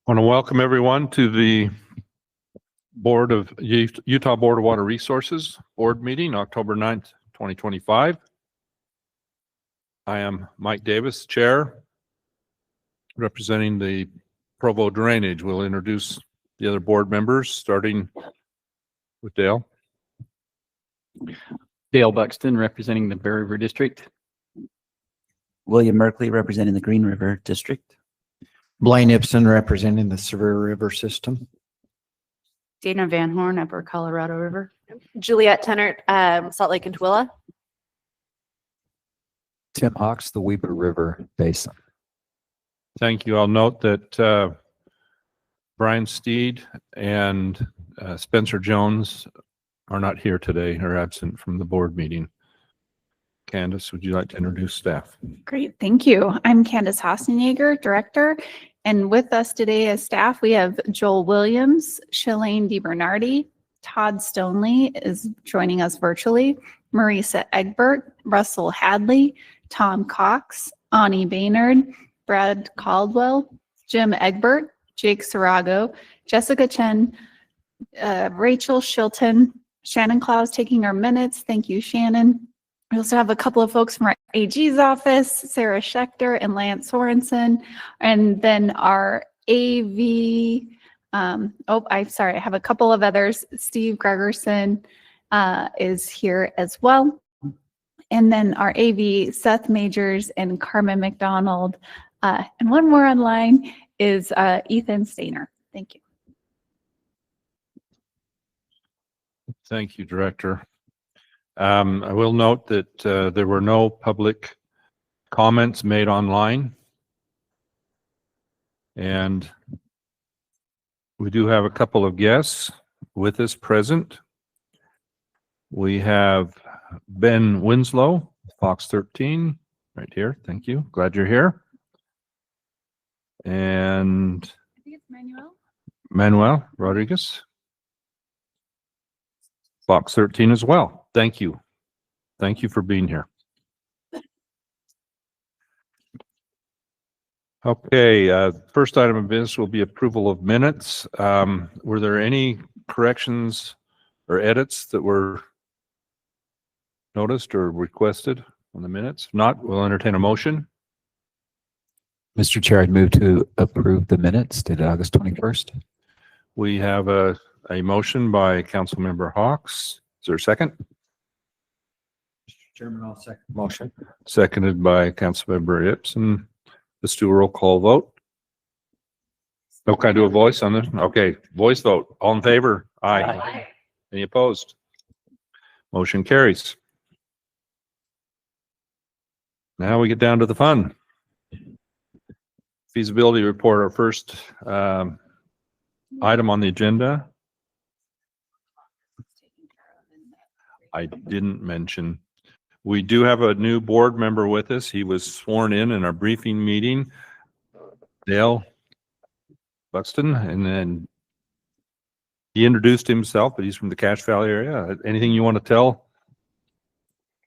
Want to welcome everyone to the Utah Board of Water Resources Board Meeting, October 9th, 2025. I am Mike Davis, Chair, representing the Provo Drainage. We'll introduce the other board members, starting with Dale. Dale Buxton, representing the Bear River District. William Merkley, representing the Green River District. Blaine Ibsen, representing the Severe River System. Dana Van Horn, Upper Colorado River. Juliet Tennert, Salt Lake and Tooele. Tim Hawks, the Weber River Basin. Thank you. I'll note that Brian Steed and Spencer Jones are not here today, are absent from the board meeting. Candace, would you like to introduce staff? Great, thank you. I'm Candace Hasenjager, Director, and with us today as staff, we have Joel Williams, Shalane DiBernardi, Todd Stoneley is joining us virtually, Marisa Egbert, Russell Hadley, Tom Cox, Ani Baynard, Brad Caldwell, Jim Egbert, Jake Sarago, Jessica Chen, Rachel Shilton, Shannon Klaus taking our minutes. Thank you, Shannon. We also have a couple of folks from our AG's office, Sarah Schechter and Lance Sorensen, and then our AV, I have a couple of others. Steve Gregerson is here as well. And then our AV, Seth Majors and Carmen McDonald. And one more online is Ethan Stainer. Thank you. Thank you, Director. I will note that there were no public comments made online. And we do have a couple of guests with us present. We have Ben Winslow, Fox 13, right here. Thank you. Glad you're here. And I think it's Manuel Rodriguez, Fox 13 as well. Thank you. Thank you for being here. Okay, first item of business will be approval of minutes. Were there any corrections or edits that were noticed or requested on the minutes? If not, we'll entertain a motion. Mr. Chair, I'd move to approve the minutes dated August 21st. We have a motion by Councilmember Hawks. Is there a second? Mr. Chairman, I'll second the motion. Seconded by Councilmember Ibsen. Let's do a roll call vote. Oh, can I do a voice on this? Okay, voice vote. All in favor? Aye. Aye. Any opposed? Motion carries. Now we get down to the fun. Feasibility report, our first item on the agenda. I didn't mention, we do have a new board member with us. He was sworn in our briefing meeting, Dale Buxton, and then he introduced himself, but he's from the Cache Valley area. Anything you want to tell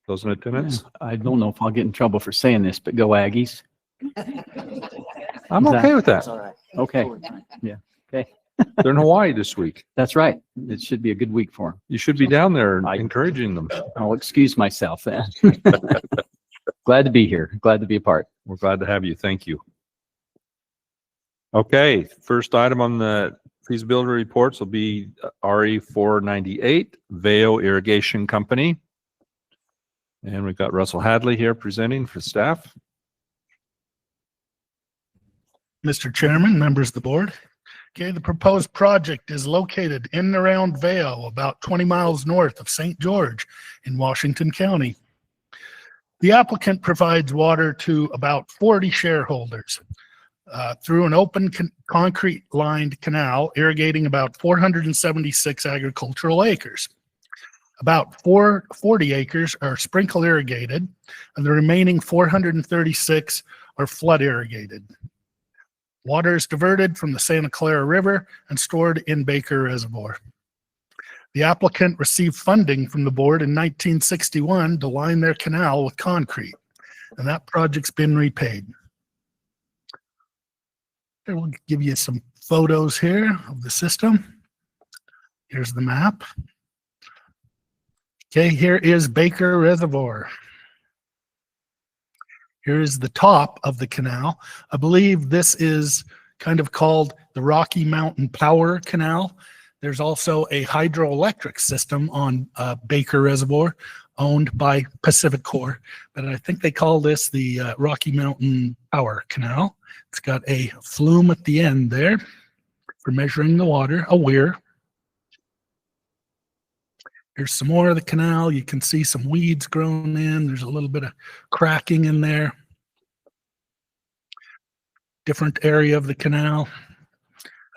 those in attendance? I don't know if I'll get in trouble for saying this, but go Aggies. I'm okay with that. Okay. Yeah. Okay. They're in Hawaii this week. That's right. It should be a good week for them. You should be down there encouraging them. I'll excuse myself then. Glad to be here. Glad to be a part. We're glad to have you. Thank you. Okay, first item on the feasibility reports will be RE 498, Veyo Irrigation Company. And we've got Russell Hadley here presenting for staff. Mr. Chairman, members of the board. Okay, the proposed project is located in and around Veyo, about 20 miles north of St. George in Washington County. The applicant provides water to about 40 shareholders through an open concrete lined canal irrigating about 476 agricultural acres. About 40 acres are sprinkle irrigated and the remaining 436 are flood irrigated. Water is diverted from the Santa Clara River and stored in Baker Reservoir. The applicant received funding from the board in 1961 to line their canal with concrete, and that project's been repaid. Here, we'll give you some photos here of the system. Here's the map. Okay, here is Baker Reservoir. Here is the top of the canal. I believe this is kind of called the Rocky Mountain Power Canal. There's also a hydroelectric system on Baker Reservoir owned by Pacific Corp, but I think they call this the Rocky Mountain Power Canal. It's got a flume at the end there for measuring the water, a weir. Here's some more of the canal. You can see some weeds grown in. There's a little bit of cracking in there. Different area of the canal.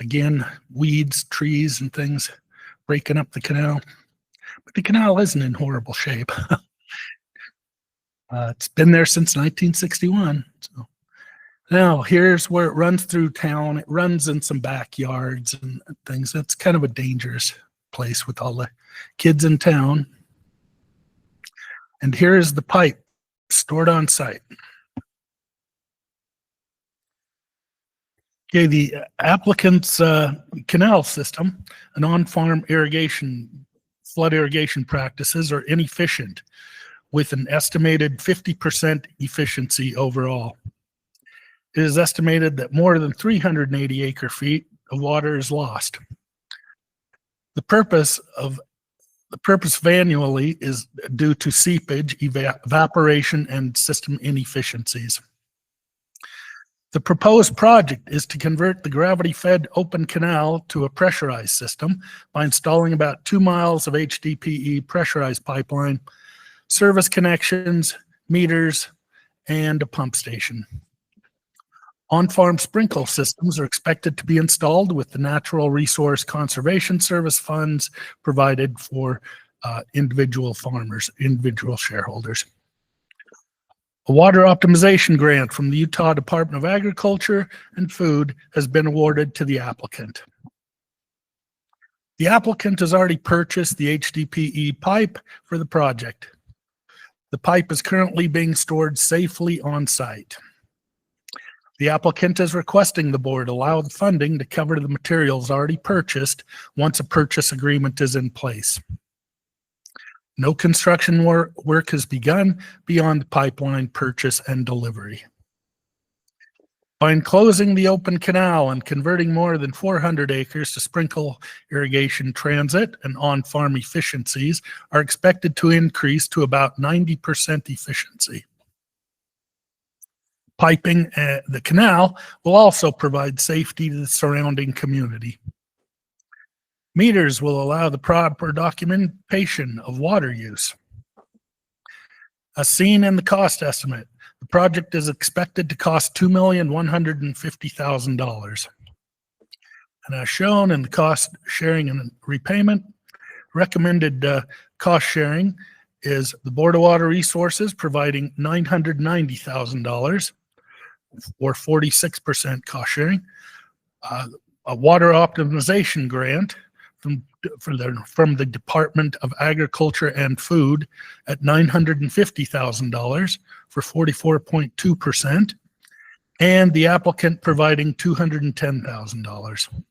Again, weeds, trees, and things breaking up the canal. But the canal isn't in horrible shape. It's been there since 1961. So now here's where it runs through town. It runs in some backyards and things. It's kind of a dangerous place with all the kids in town. And here's the pipe stored on site. Okay, the applicant's canal system and on-farm irrigation, flood irrigation practices are inefficient with an estimated 50% efficiency overall. It is estimated that more than 380 acre feet of water is lost. The purpose of annually is due to seepage, evaporation, and system inefficiencies. The proposed project is to convert the gravity-fed open canal to a pressurized system by installing about 2 miles of HDPE pressurized pipeline, service connections, meters, and a pump station. On-farm sprinkle systems are expected to be installed with the Natural Resource Conservation Service funds provided for individual farmers, individual shareholders. A water optimization grant from the Utah Department of Agriculture and Food has been awarded to the applicant. The applicant has already purchased the HDPE pipe for the project. The pipe is currently being stored safely on site. The applicant is requesting the board allow the funding to cover the materials already purchased once a purchase agreement is in place. No construction work has begun beyond pipeline purchase and delivery. By enclosing the open canal and converting more than 400 acres to sprinkle irrigation, transit and on-farm efficiencies are expected to increase to about 90% efficiency. Piping the canal will also provide safety to the surrounding community. Meters will allow the proper documentation of water use. As seen in the cost estimate, the project is expected to cost $2,150,000. And as shown in the cost sharing and repayment, recommended cost sharing is the Board of Water Resources providing $990,000 or 46% cost sharing, a water optimization grant from the Department of Agriculture and Food at $950,000 for 44.2%, and the applicant providing $210,000.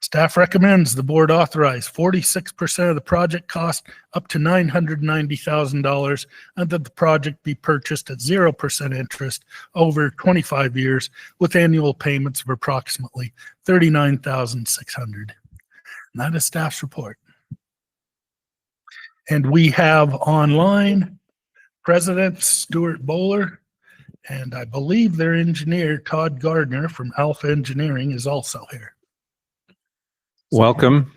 Staff recommends the board authorize 46% of the project cost up to $990,000 and that the project be purchased at 0% interest over 25 years with annual payments of approximately $39,600. That is staff's report. And we have online President Stuart Bowler, and I believe their engineer, Todd Gardner from Alpha Engineering, is also here. Welcome.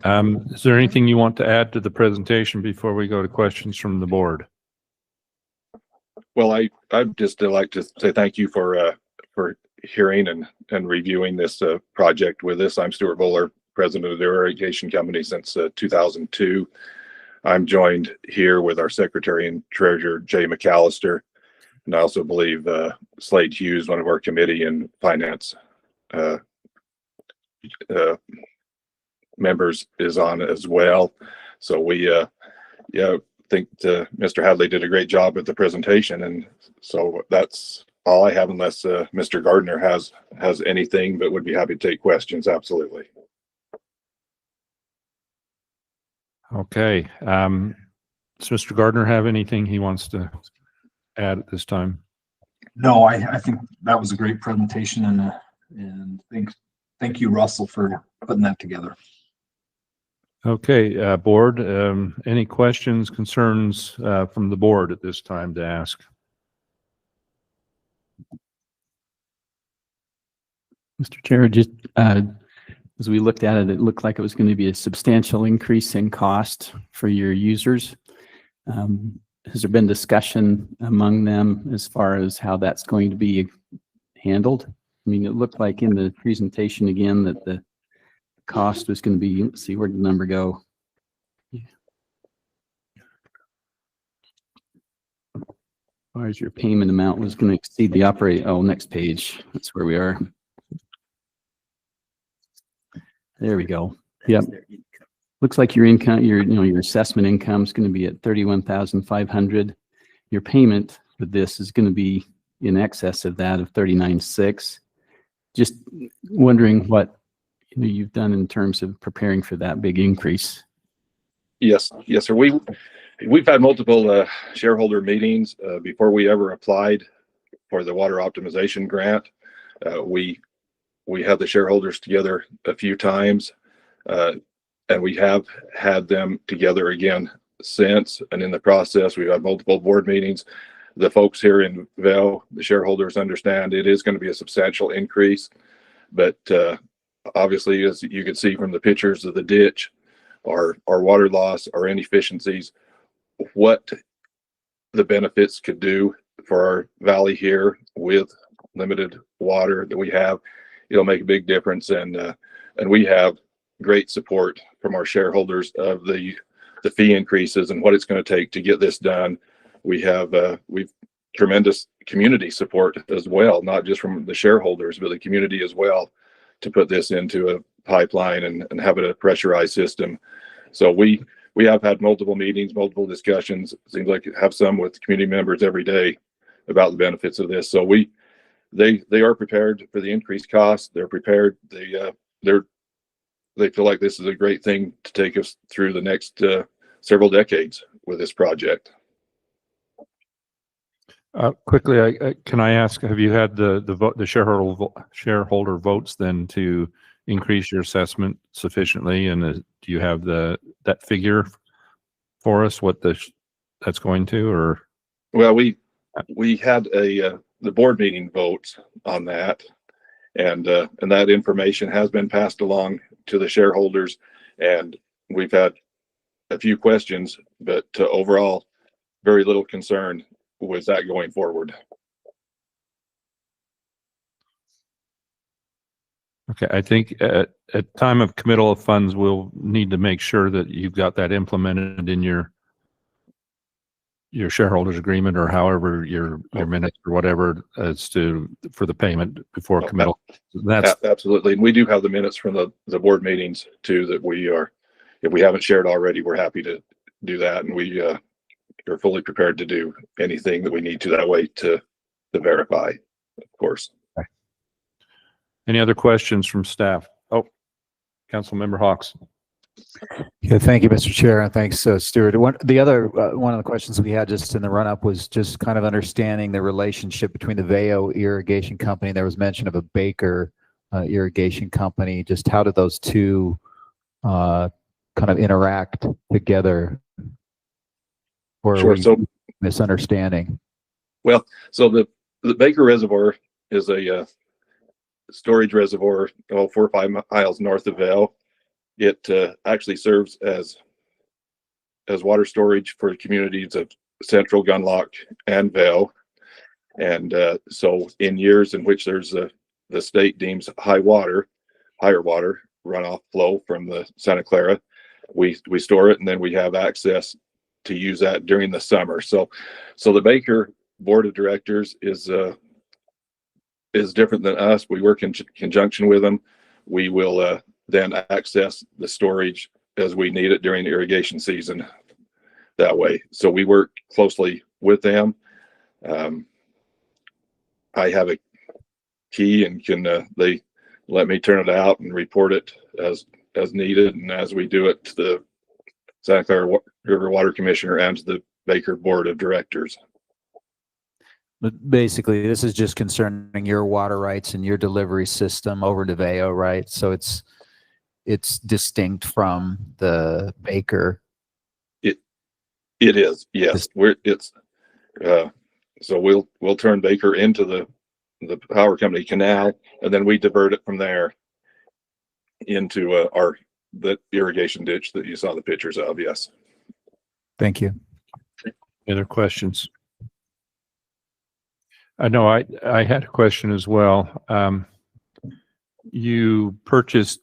Is there anything you want to add to the presentation before we go to questions from the board? Well, I'd just like to say thank you for hearing and reviewing this project with us. I'm Stuart Bowler, president of the Irrigation Company since 2002. I'm joined here with our secretary and treasurer, Jay McAllister, and I also believe Slade Hughes, one of our committee and finance members, is on as well. So we think Mr. Hadley did a great job with the presentation, and so that's all I have, unless Mr. Gardner has anything, but would be happy to take questions. Absolutely. Okay. Does Mr. Gardner have anything he wants to add at this time? No, I think that was a great presentation, and thank you, Russell, for putting that together. Okay, board, any questions, concerns from the board at this time to ask? Mr. Chair, just as we looked at it, it looked like it was going to be a substantial increase in cost for your users. Has there been discussion among them as far as how that's going to be handled? I mean, it looked like in the presentation again that the cost was going to be, let's see, where did the number go? Yeah. As far as your payment amount was going to exceed the operating, oh, next page, that's where we are. There we go. Yep. Looks like your income, your assessment income is going to be at 31,500. Your payment for this is going to be in excess of that of 39,600. Just wondering what you've done in terms of preparing for that big increase. Yes, sir. We've had multiple shareholder meetings before we ever applied for the water optimization grant. We had the shareholders together a few times, and we have had them together again since. And in the process, we've had multiple board meetings. The folks here in Veyo, the shareholders, understand it is going to be a substantial increase, but obviously, as you can see from the pictures of the ditch, our water loss, our inefficiencies, what the benefits could do for our valley here with limited water that we have, it'll make a big difference. And we have great support from our shareholders of the fee increases and what it's going to take to get this done. We've tremendous community support as well, not just from the shareholders, but the community as well, to put this into a pipeline and have it a pressurized system. So we have had multiple meetings, multiple discussions. Seems like have some with community members every day about the benefits of this. So they are prepared for the increased cost. They're prepared. They feel like this is a great thing to take us through the next several decades with this project. Quickly, can I ask, have you had the shareholder votes then to increase your assessment sufficiently? And do you have that figure for us, what that's going to, or? Well, we had the board meeting votes on that, and that information has been passed along to the shareholders, and we've had a few questions, but overall, very little concern with that going forward. Okay, I think at time of committal of funds, we'll need to make sure that you've got that implemented in your shareholders agreement, or however your minutes or whatever for the payment before committal. That's absolutely. And we do have the minutes from the board meetings too, that if we haven't shared already, we're happy to do that. And we are fully prepared to do anything that we need to that way to verify, of course. Okay. Any other questions from staff? Oh, Councilmember Hawks. Yeah, thank you, Mr. Chair, and thanks, Stuart. One of the questions we had just in the run-up was just kind of understanding the relationship between the Veyo Irrigation Company. There was mention of a Baker Irrigation Company. Just how did those two kind of interact together? Or sure. So misunderstanding. Well, so the Baker Reservoir is a storage reservoir 4 or 5 miles north of Veyo. It actually serves as water storage for the communities of Central, Gunlock, and Veyo. And so in years in which there's the state deems higher water runoff flow from the Santa Clara, we store it, and then we have access to use that during the summer. So the Baker Board of Directors is different than us. We work in conjunction with them. We will then access the storage as we need it during the irrigation season that way. So we work closely with them. I have a key and can, they let me turn it out and report it as needed. And as we do it to the Santa Clara River Water Commissioner and to the Baker Board of Directors. But basically, this is just concerning your water rights and your delivery system over to Veyo, right? So it's distinct from the Baker. It is, yes. So we'll turn Baker into the power company canal, and then we divert it from there into the irrigation ditch that you saw the pictures of. Yes. Thank you. Any other questions? I know I had a question as well. You purchased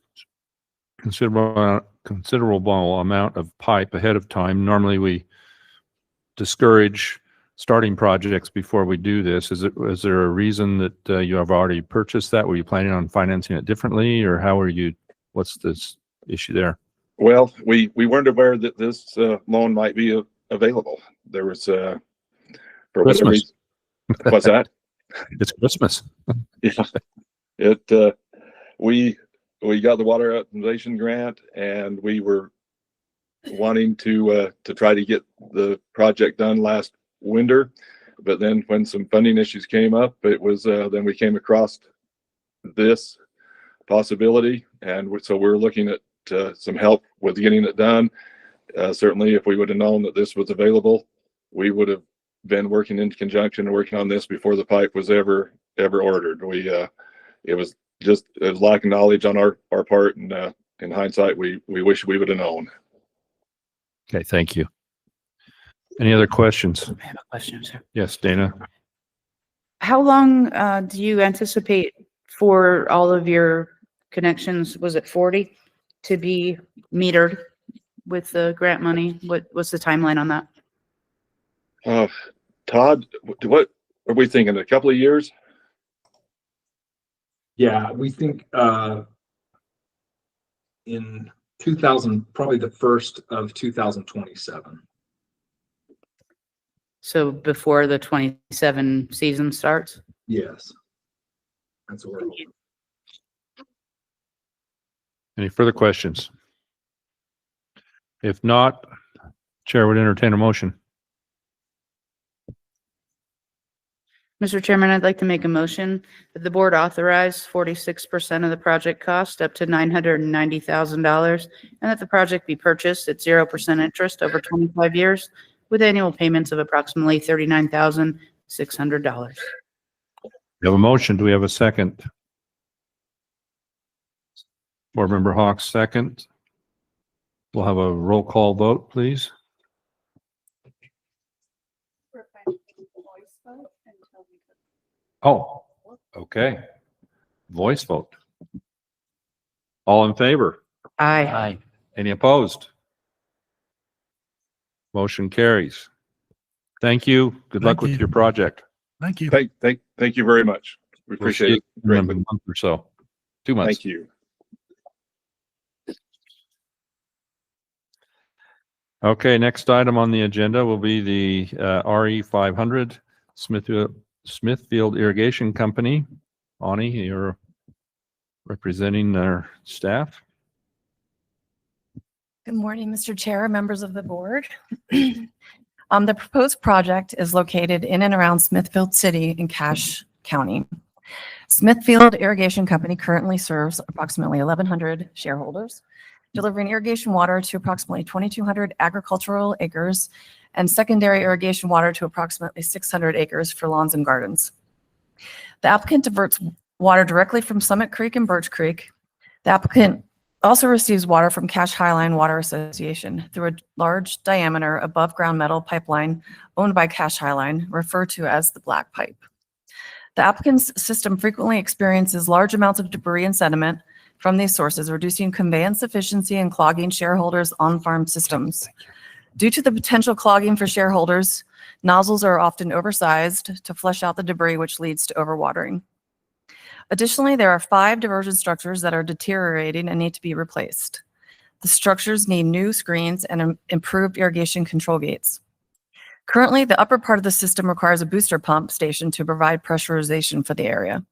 considerable amount of pipe ahead of time. Normally we discourage starting projects before we do this. Is there a reason that you have already purchased that? Were you planning on financing it differently, or what's this issue there? Well, we weren't aware that this loan might be available. There was for whatever reason. What's that? It's Christmas. Yeah. We got the water optimization grant, and we were wanting to try to get the project done last winter, but then when some funding issues came up, it was then we came across this possibility, and so we're looking at some help with getting it done. Certainly, if we would have known that this was available, we would have been working in conjunction and working on this before the pipe was ever ordered. It was just a lack of knowledge on our part, and in hindsight, we wish we would have known. Okay, thank you. Any other questions? I have a question, sir. Yes, Dana. How long do you anticipate for all of your connections, was it 40, to be metered with the grant money? What's the timeline on that? Todd, what are we thinking? A couple of years? Yeah, we think in 2000, probably the first of 2027. So before the 27 season starts? Yes. That's what we're hoping. Any further questions? If not, Chair would entertain a motion. Mr. Chairman, I'd like to make a motion that the board authorize 46% of the project cost up to $990,000, and that the project be purchased at 0% interest over 25 years with annual payments of approximately $39,600. We have a motion. Do we have a second? Board Member Hawks, second. We'll have a roll call vote, please. Oh, okay. Voice vote. All in favor? Aye. Aye. Any opposed? Motion carries. Thank you. Good luck Thank with you. your project. Thank you. Thank you very much. We We'll see appreciate it you in a greatly. month or so. 2 months. Thank you. Okay, next item on the agenda will be the RE 500 Smithfield Irrigation Company. Ani, you're representing their staff. Good morning, Mr. Chair, members of the board. The proposed project is located in and around Smithfield City in Cache County. Smithfield Irrigation Company currently serves approximately 1,100 shareholders, delivering irrigation water to approximately 2,200 agricultural acres and secondary irrigation water to approximately 600 acres for lawns and gardens. The applicant diverts water directly from Summit Creek and Birch Creek. The applicant also receives water from Cache Highline Water Association through a large diameter above ground metal pipeline owned by Cache Highline, referred to as the Black Pipe. The applicant's system frequently experiences large amounts of debris and sediment from these sources, reducing conveyance efficiency and clogging shareholders' on-farm systems. Due to the potential clogging for shareholders, nozzles are often oversized to flush out the debris, which leads to overwatering. Additionally, there are 5 diversion structures that are deteriorating and need to be replaced. The structures need new screens and improved irrigation control gates. Currently, the upper part of the system requires a booster pump station to provide pressurization for the area.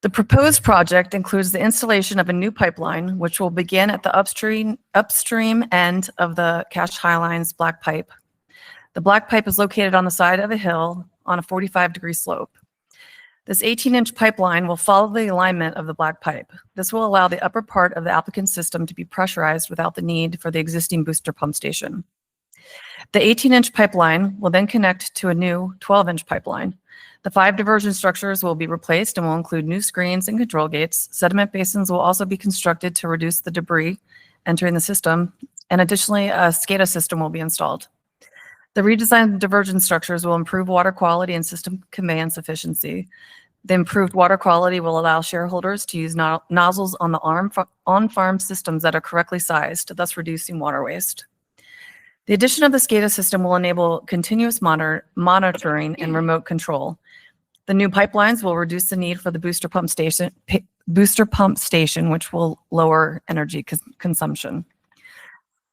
The proposed project includes the installation of a new pipeline, which will begin at the upstream end of the Cache Highline's black pipe. The black pipe is located on the side of a hill on a 45-degree slope. This 18-inch pipeline will follow the alignment of the black pipe. This will allow the upper part of the applicant's system to be pressurized without the need for the existing booster pump station. The 18-inch pipeline will then connect to a new 12-inch pipeline. The 5 diversion structures will be replaced and will include new screens and control gates. Sediment basins will also be constructed to reduce the debris entering the system, and additionally, a SCADA system will be installed. The redesigned diversion structures will improve water quality and system conveyance efficiency. The improved water quality will allow shareholders to use nozzles on the on-farm systems that are correctly sized, thus reducing water waste. The addition of the SCADA system will enable continuous monitoring and remote control. The new pipelines will reduce the need for the booster pump station, which will lower energy consumption.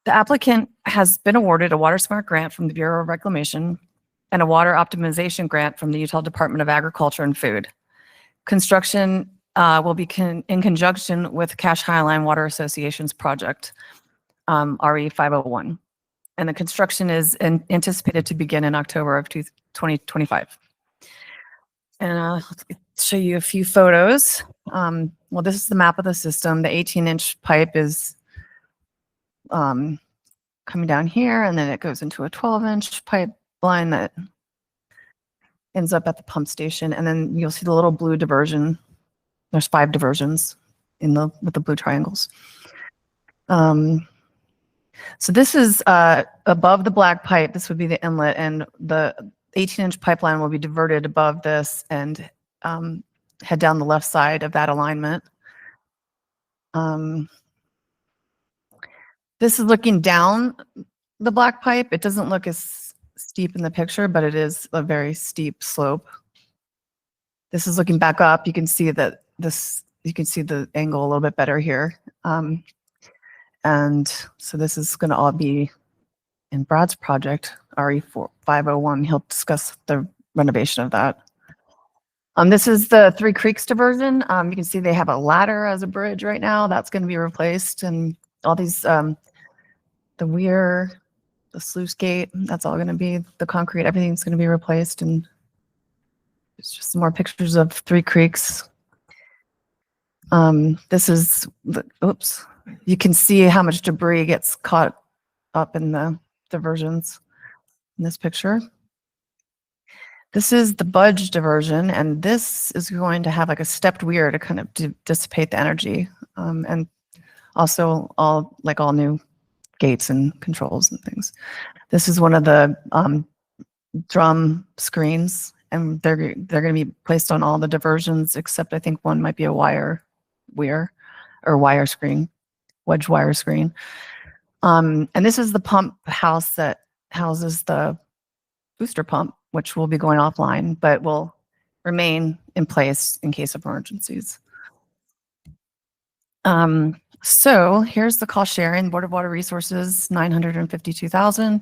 The applicant has been awarded a WaterSmart grant from the Bureau of Reclamation and a water optimization grant from the Utah Department of Agriculture and Food. Construction will be in conjunction with Cache Highline Water Association's project, RE 501. And the construction is anticipated to begin in October of 2025. And I'll show you a few photos. Well, this is the map of the system. The 18-inch pipe is coming down here, and then it goes into a 12-inch pipeline that ends up at the pump station. And then you'll see the little blue diversion. There's 5 diversions with the blue triangles. So this is above the black pipe. This would be the inlet, and the 18-inch pipeline will be diverted above this and head down the left side of that alignment. This is looking down the black pipe. It doesn't look as steep in the picture, but it is a very steep slope. This is looking back up. You can see that you can see the angle a little bit better here. And so this is going to all be in Brad's project, RE 501. He'll discuss the renovation of that. This is the Three Creeks diversion. You can see they have a ladder as a bridge right now. That's going to be replaced. And all these, the weir, the sluice gate, that's all going to be, the concrete, everything's going to be replaced. And it's just some more pictures of Three Creeks. This is, oops. You can see how much debris gets caught up in the diversions in this picture. This is the Budge diversion, and this is going to have like a stepped weir to kind of dissipate the energy, and also all new gates and controls and things. This is one of the drum screens, and they're going to be placed on all the diversions except I think one might be a wire weir or wire screen. Wedge wire screen. And this is the pump house that houses the booster pump, which will be going offline, but will remain in place in case of emergencies. So here's the cost sharing. Board of Water Resources, $952,000.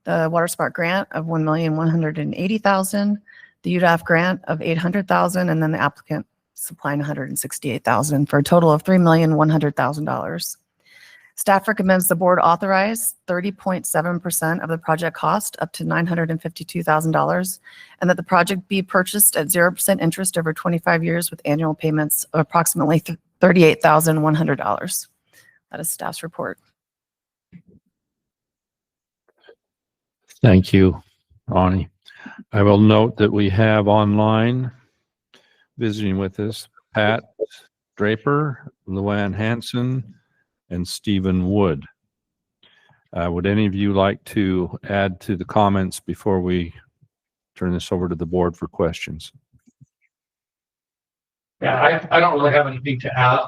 The WaterSmart grant of $1,180,000. The UDAF grant of $800,000, and then the applicant supplying $168,000 for a total of $3,100,000. Staff recommends the board authorize 30.7% of the project cost up to $952,000, and that the project be purchased at 0% interest over 25 years with annual payments of approximately $38,100. That is staff's report. Thank you, Ronnie. I will note that we have online visiting with us Pat Draper, Luann Hanson, and Stephen Wood. Would any of you like to add to the comments before we turn this over to the board for questions? Yeah, I don't really have anything to add.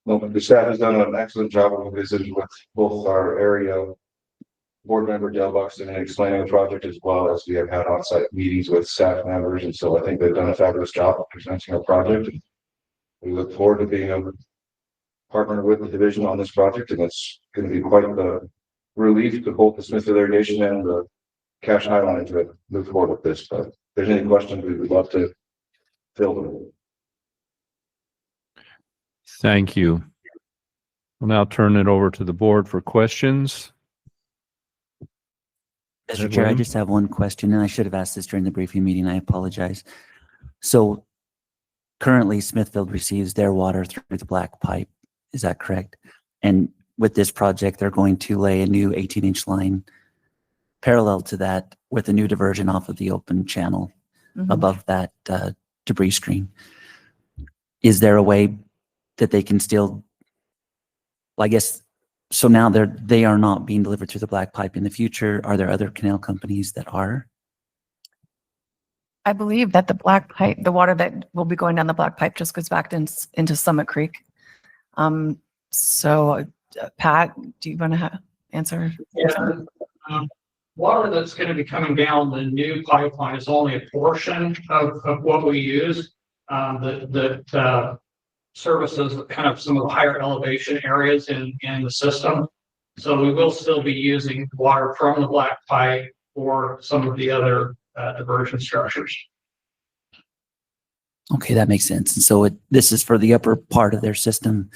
Well, the staff has done an excellent job of visiting with both our area board member Dale Buxton and explaining the project, as well as we have had on-site meetings with staff members, and so I think they've done a fabulous job of presenting our project. We look forward to being able to partner with the division on this project, and it's going to be quite the relief to both the Smithfield Irrigation and the Cash Highline to move forward with this, but if there's any questions, we would love to fill them. Thank you. We'll now turn it over to the board for questions. Mr. Chair, I just have one question, and I should have asked this during the briefing meeting. I apologize. So currently Smithfield receives their water through the black pipe. Is that correct? And with this project, they're going to lay a new 18-inch line parallel to that with a new diversion off of the open channel above that debris screen. Is there a way that they can still, well, I guess, so now they are not being delivered through the black pipe in the future. Are there other canal companies that are? I believe that the black pipe, the water that will be going down the black pipe just goes back into Summit Creek. So Pat, do you want to answer? Yeah. Water that's going to be coming down the new pipeline is only a portion of what we use. That services kind of some of the higher elevation areas in the system. So we will still be using water from the black pipe for some of the other diversion structures. Okay, that makes sense. And so this is for the upper part of their system.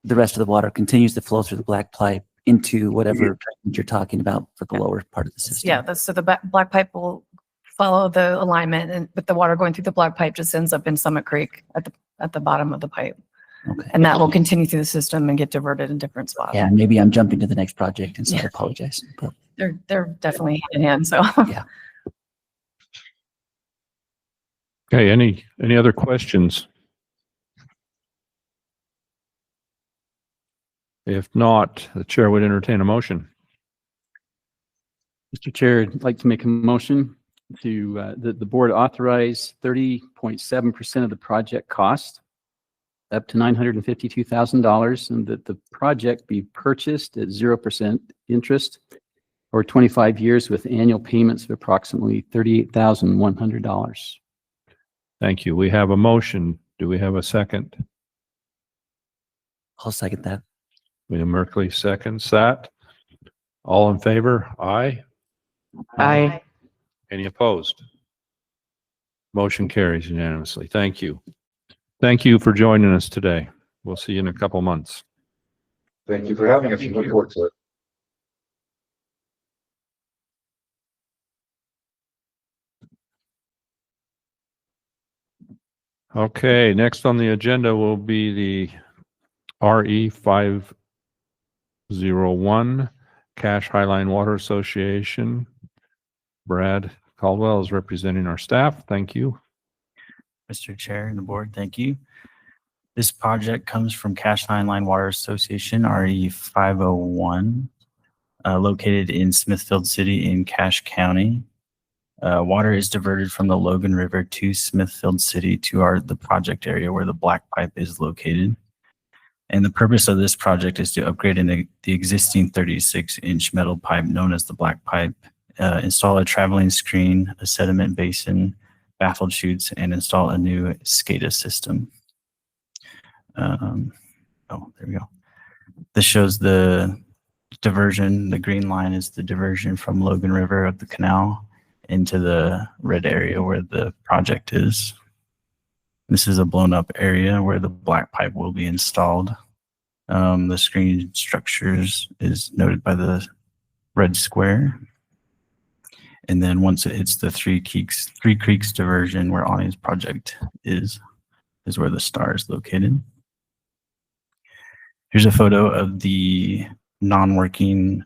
The rest of the water continues to flow through the black pipe into whatever you're talking about for the lower part of the system. Yeah, so the black pipe will follow the alignment, and but the water going through the black pipe just ends up in Summit Creek at the bottom of the pipe. Okay. And that will continue through the system and get diverted in different spots. Yeah, maybe I'm jumping to the next project, and so I apologize. But They're definitely hand in hand, so. yeah. Okay, any other questions? If not, the chair would entertain a motion. Mr. Chair, I'd like to make a motion to that the board authorize 30.7% of the project cost up to $952,000, and that the project be purchased at 0% interest or 25 years with annual payments of approximately $38,100. Thank you. We have a motion. Do we have a second? I'll second that. William Merkley seconds that. All in favor? Aye. Aye. Any opposed? Motion carries unanimously. Thank you. Thank you for joining us today. We'll see you in a couple months. Thank you for having us. We look forward to it. Okay, next on the agenda will be the RE 501 Cash Highline Water Association. Brad Caldwell is representing our staff. Thank you. Mr. Chair and the board, thank you. This project comes from Cash Highline Water Association, RE 501, located in Smithfield City in Cache County. Water is diverted from the Logan River to Smithfield City to the project area where the black pipe is located. And the purpose of this project is to upgrade the existing 36-inch metal pipe known as the black pipe, install a traveling screen, a sediment basin, baffled chutes, and install a new SCADA system. Oh, there we go. This shows the diversion. The green line is the diversion from Logan River of the canal into the red area where the project is. This is a blown up area where the black pipe will be installed. The screen structures is noted by the red square. And then once it hits the Three Creeks diversion where Ani's project is where the star is located. Here's a photo of the non-working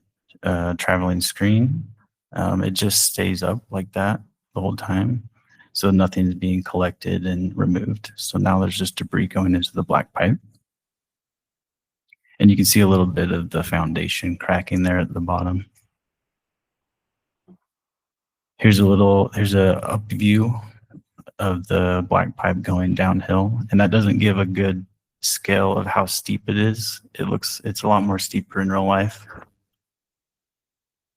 traveling screen. It just stays up like that the whole time. So nothing's being collected and removed. So now there's just debris going into the black pipe. And you can see a little bit of the foundation cracking there at the bottom. Here's a up view of the black pipe going downhill. And that doesn't give a good scale of how steep it is. It's a lot more steeper in real life.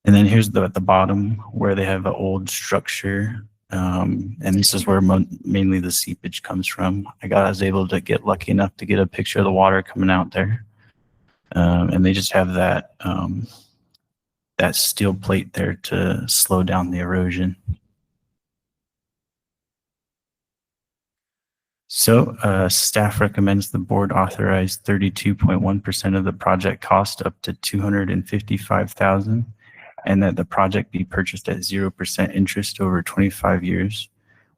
And then here's at the bottom where they have an old structure. And this is where mainly the seepage comes from. I was able to get lucky enough to get a picture of the water coming out there. And they just have that that steel plate there to slow down the erosion. So staff recommends the board authorize 32.1% of the project cost up to $255,000, and that the project be purchased at 0% interest over 25 years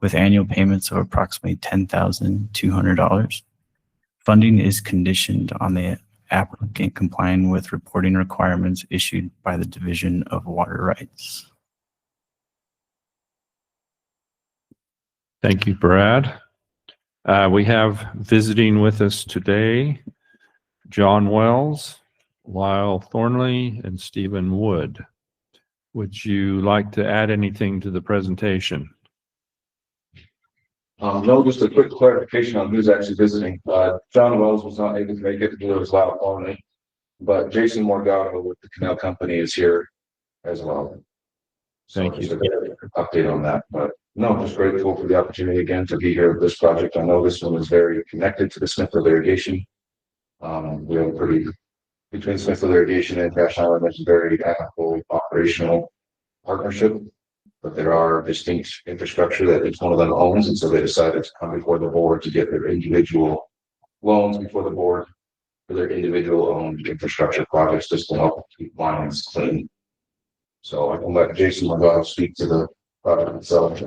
with annual payments of approximately $10,200. Funding is conditioned on the applicant complying with reporting requirements issued by the Division of Water Rights. Thank you, Brad. We have visiting with us today, John Wells, Lyle Thornley, and Stephen Wood. Would you like to add anything to the presentation? No, just a quick clarification on who's actually visiting. John Wells was not able to make it due to his loud phone, but Jason Morgado with the Canal Company is here as well. Thank you. Just an update on that, but no, just grateful for the opportunity again to be here with this project. I know this one is very connected to the Smithfield Irrigation. We have between Smithfield Irrigation and Cash Highline, there's a very amicable operational partnership, but there are distinct infrastructure that each one of them owns, and so they decided to come before the board to get their individual loans before the board for their individual owned infrastructure projects, just to help keep lines clean. So I can let Jason Morgado speak to the project itself.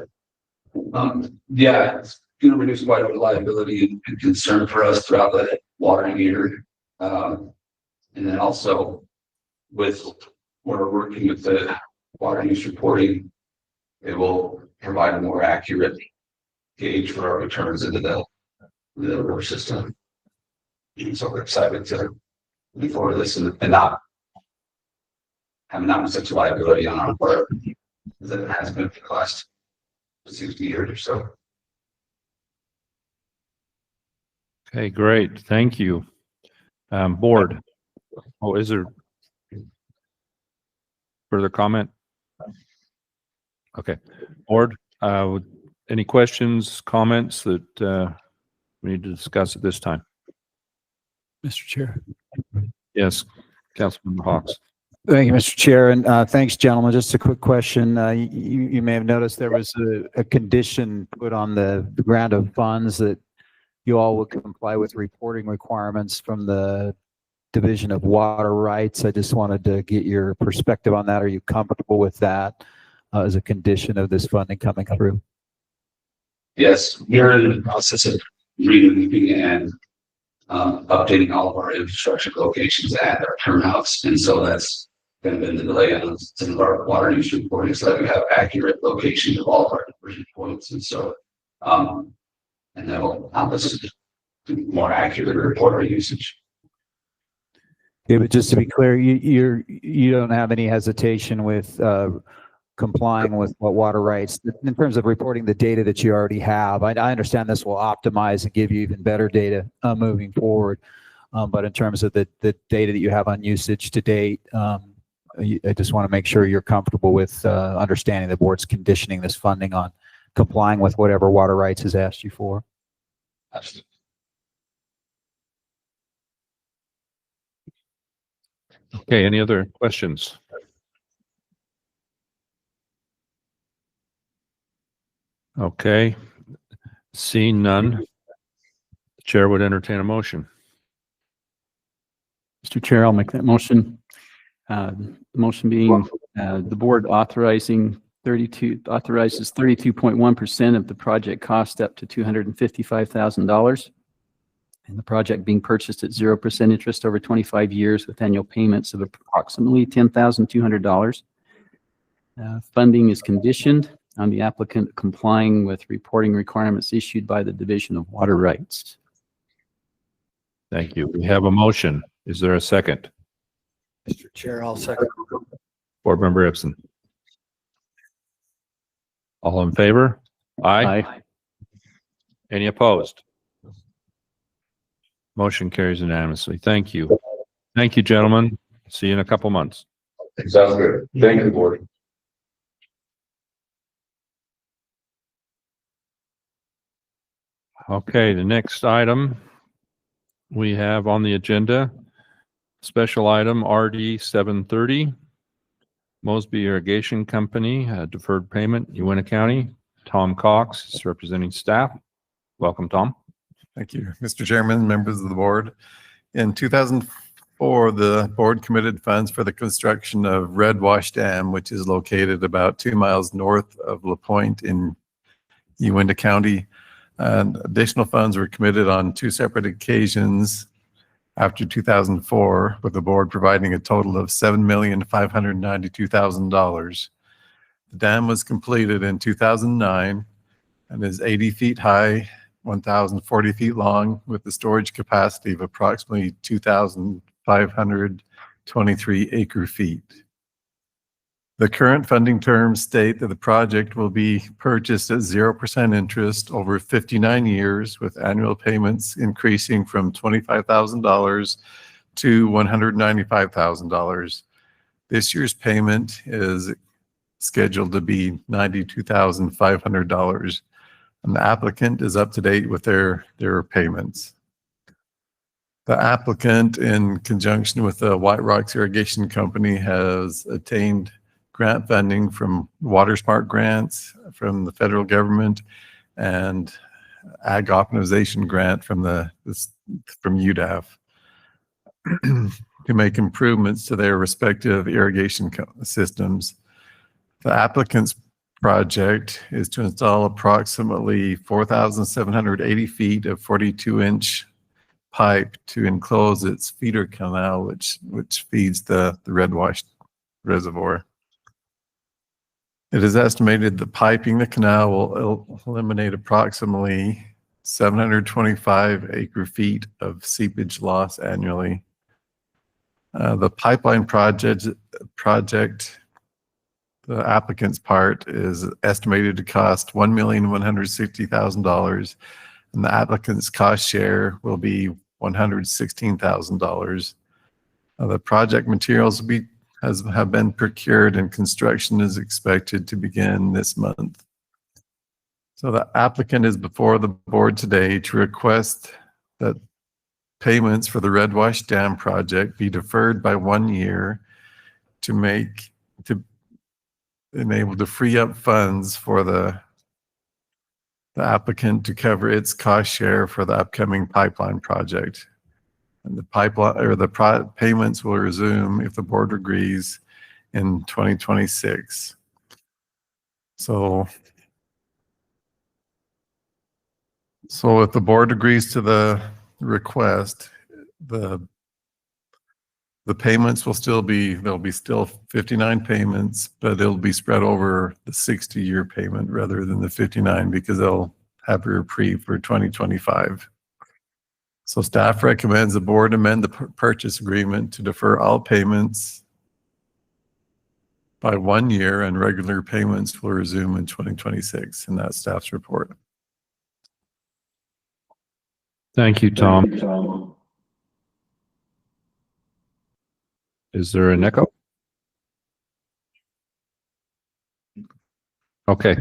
Yeah, it's going to reduce quite a bit of liability and concern for us throughout the watering year. And then also with where we're working with the water use reporting, it will provide a more accurate gauge for our returns into the river system. And so we're excited to move forward with this and not have such a liability on our part as it has been for the last 60 years or so. Okay, great. Thank you. Board. Oh, is there further comment? Okay. Board, any questions, comments that we need to discuss at this time? Mr. Chair. Yes, Councilmember Hawks. Thank you, Mr. Chair, and thanks, gentlemen. Just a quick question. You may have noticed there was a condition put on the grant of funds that you all would comply with reporting requirements from the Division of Water Rights. I just wanted to get your perspective on that. Are you comfortable with that as a condition of this funding coming through? Yes, we're in the process of removing and updating all of our infrastructure locations and our turnouts, and so that's kind of been the delay on some of our water use reporting, so that we have accurate locations of all of our diversion points, and so and that will help us to more accurately report our usage. Yeah, but just to be clear, you don't have any hesitation with complying with what water rights in terms of reporting the data that you already have. I understand this will optimize and give you even better data moving forward, but in terms of the data that you have on usage to date, I just want to make sure you're comfortable with understanding the board's conditioning this funding on complying with whatever water rights has asked you for. Absolutely. Okay, any other questions? Okay, seeing none, the chair would entertain a motion. Mr. Chair, I'll make that motion. The motion being the board authorizes 32.1% of the project cost up to $255,000, and the project being purchased at 0% interest over 25 years with annual payments of approximately $10,200. Funding is conditioned on the applicant complying with reporting requirements issued by the Division of Water Rights. Thank you. We have a motion. Is there a second? Mr. Chair, I'll second. Board Member Ibsen. All in favor? Aye. Any opposed? Motion carries unanimously. Thank you. Thank you, gentlemen. See you in a couple months. Sounds good. Thank you, board. Okay, the next item we have on the agenda, special item RD 730, Mosby Irrigation Company, deferred payment, Uintah County. Tom Cox is representing staff. Welcome, Tom. Thank you, Mr. Chairman, members of the board. In 2004, the board committed funds for the construction of Red Wash Dam, which is located about 2 miles north of La Pointe in Uintah County. Additional funds were committed on 2 separate occasions after 2004, with the board providing a total of $7,592,000. The dam was completed in 2009 and is 80 feet high, 1,040 feet long, with a storage capacity of approximately 2,523 acre feet. The current funding terms state that the project will be purchased at 0% interest over 59 years, with annual payments increasing from $25,000 to $195,000. This year's payment is scheduled to be $92,500, and the applicant is up to date with their payments. The applicant, in conjunction with the White Rocks Irrigation Company, has attained grant funding from Water Smart grants from the federal government and Ag Optimization grant from UDAF to make improvements to their respective irrigation systems. The applicant's project is to install approximately 4,780 feet of 42-inch pipe to enclose its feeder canal, which feeds the Red Wash Reservoir. It is estimated that piping the canal will eliminate approximately 725 acre feet of seepage loss annually. The pipeline project, the applicant's part, is estimated to cost $1,160,000, and the applicant's cost share will be $116,000. The project materials have been procured, and construction is expected to begin this month. So the applicant is before the board today to request that payments for the Red Wash Dam project be deferred by 1 year to enable to free up funds for the applicant to cover its cost share for the upcoming pipeline project. And the payments will resume, if the board agrees, in 2026. So if the board agrees to the request, the payments will still be, there'll be still 59 payments, but it'll be spread over the 60-year payment rather than the 59, because they'll have a reprieve for 2025. So staff recommends the board amend the purchase agreement to defer all payments by 1 year, and regular payments will resume in 2026. And that's staff's report. Thank you, Tom. Is there an echo? Okay.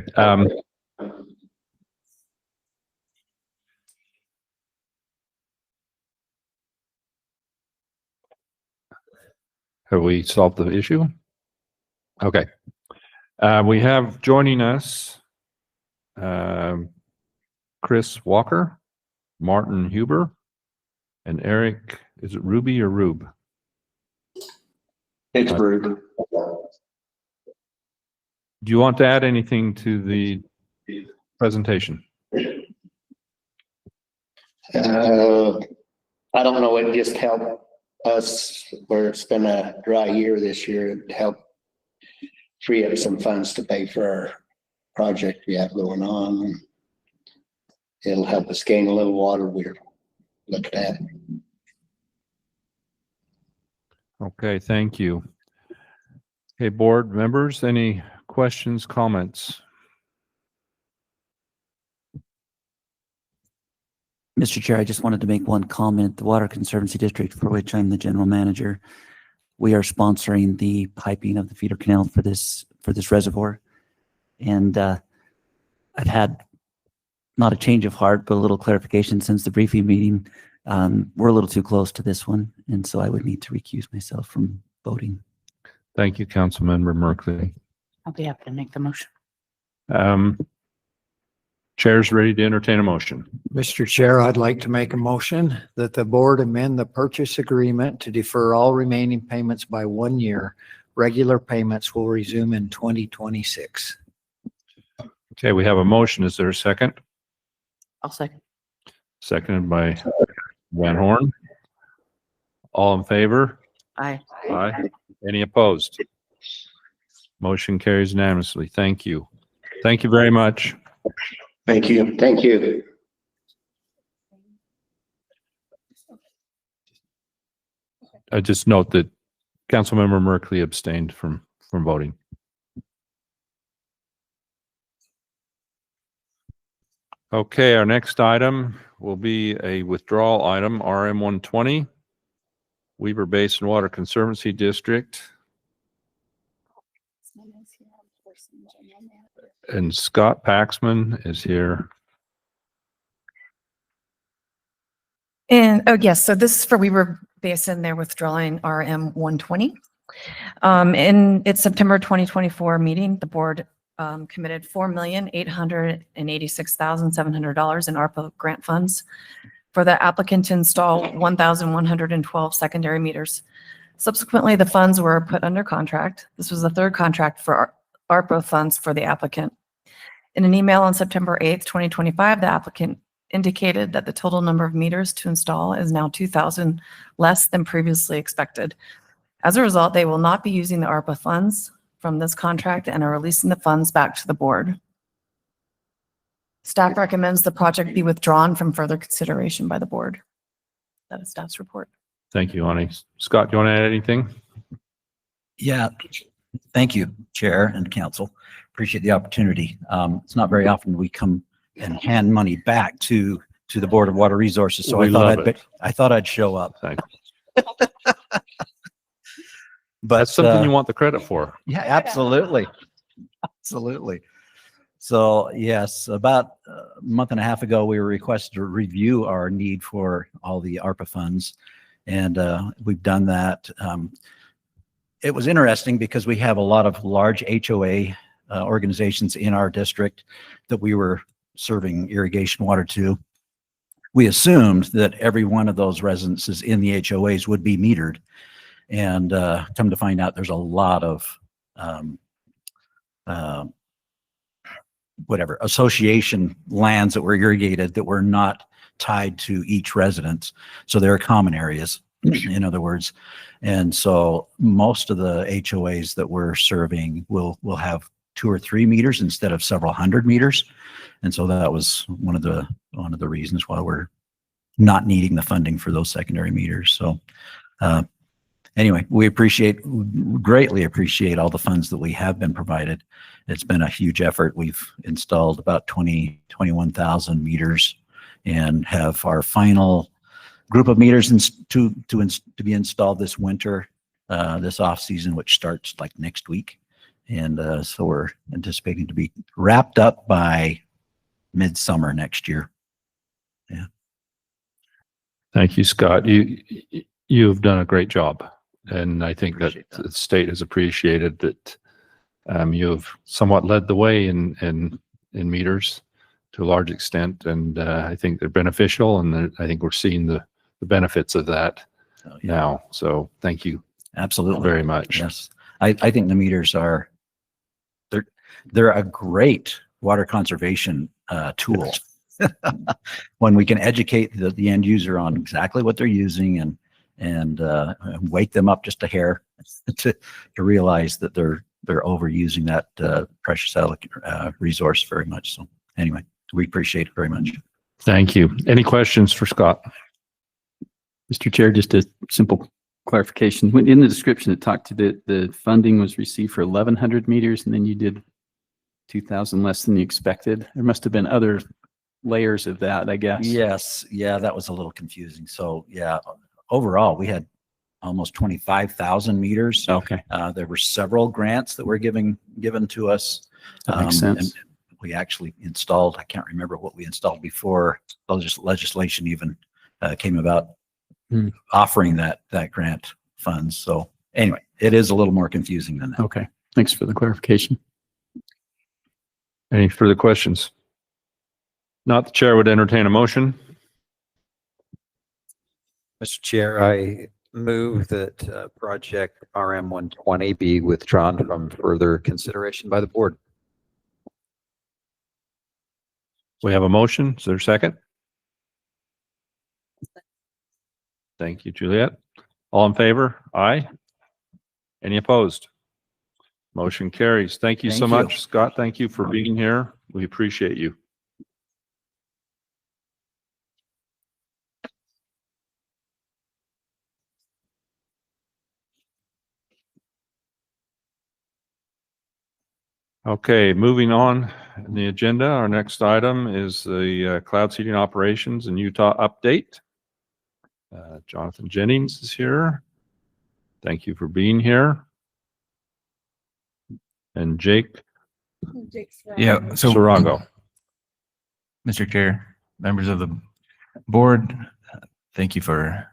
Have we solved the issue? Okay. We have joining us Chris Walker, Martin Huber, and Eric, is it Ruby or Rube? It's Ruby. Do you want to add anything to the presentation? I don't know, it just helped us where it's been a dry year this year. It helped free up some funds to pay for our project we have going on. It'll help us gain a little water we're looking at. Okay, thank you. Okay, board members, any questions, comments? Mr. Chair, I just wanted to make one comment. The Water Conservancy District, for which I'm the general manager, we are sponsoring the piping of the feeder canal for this reservoir. And I've had not a change of heart, but a little clarification since the briefing meeting. We're a little too close to this one, and so I would need to recuse myself from voting. Thank you, Councilmember Merkley. I'll be happy to make the motion. Chair's ready to entertain a motion. Mr. Chair, I'd like to make a motion that the board amend the purchase agreement to defer all remaining payments by 1 year. Regular payments will resume in 2026. Okay, we have a motion. Is there a second? I'll second. Seconded by Van Horn. All in favor? Aye. Aye. Any opposed? Motion carries unanimously. Thank you. Thank you very much. Thank you. Thank you. I just note that Councilmember Merkley abstained from voting. Okay, our next item will be a withdrawal item, RM 120, Weber Basin Water Conservancy District. And Scott Paxman is here. And, oh, yes, so this is for Weber Basin. They're withdrawing RM 120. In its September 2024 meeting, the board committed $4,886,700 in ARPA grant funds for the applicant to install 1,112 secondary meters. Subsequently, the funds were put under contract. This was the third contract for ARPA funds for the applicant. In an email on September 8th, 2025, the applicant indicated that the total number of meters to install is now 2,000 less than previously expected. As a result, they will not be using the ARPA funds from this contract and are releasing the funds back to the board. Staff recommends the project be withdrawn from further consideration by the board. That is staff's report. Thank you, Ani. Scott, do you want to add anything? Yeah, thank you, Chair and Council. Appreciate the opportunity. It's not very often we come and hand money back to the Board of Water Resources, so We love it. I thought I'd show up. Thank you. But That's something you want the credit for. Yeah, absolutely. Absolutely. So yes, about a month and a half ago, we were requested to review our need for all the ARPA funds, and we've done that. It was interesting because we have a lot of large HOA organizations in our district that we were serving irrigation water to. We assumed that every one of those residences in the HOAs would be metered. And come to find out there's a lot of association lands that were irrigated that were not tied to each residence. So they're common areas, in other words. And so most of the HOAs that we're serving will have 2 or 3 meters instead of several hundred meters. And so that was one of the reasons why we're not needing the funding for those secondary meters. So anyway, we greatly appreciate all the funds that we have been provided. It's been a huge effort. We've installed about 21,000 meters and have our final group of meters to be installed this winter, this off season, which starts like next week. And so we're anticipating to be wrapped up by midsummer next year. Yeah. Thank you, Scott. You've done a great job. And I think that the state has appreciated that you have somewhat led the way in meters to a large extent. And I think they're beneficial. And I think we're seeing the benefits of that now. So thank you. Absolutely. Very much. Yes. I think the meters they're a great water conservation tool when we can educate the end user on exactly what they're using and wake them up just a hair to realize that they're overusing that precious resource very much. So anyway, we appreciate it very much. Thank you. Any questions for Scott? Mr. Chair, just a simple clarification. When in the description, it talked to the funding was received for 1,100 meters, and then you did 2,000 less than you expected. There must have been other layers of that, I guess. Yes. Yeah, that was a little confusing. So yeah, overall, we had almost 25,000 meters. Okay. There were several grants that were given to us. That makes sense. And we actually installed, I can't remember what we installed before legislation even came about offering that grant funds. So anyway, it is a little more confusing than that. Okay, thanks for the clarification. Any further questions? Not, the chair would entertain a motion. Mr. Chair, I move that project RM 120 be withdrawn from further consideration by the board. We have a motion. Is there a second? Thank you, Juliet. All in favor? Aye. Any opposed? Motion carries. Thank you so Thank you. much, Scott. Thank you for being here. We appreciate you. Okay, moving on in the agenda, our next item is the cloud seeding operations in Utah update. Jonathan Jennings is here. Thank you for being here. And Jake Yeah, so Sarago. Mr. Chair, members of the board, thank you for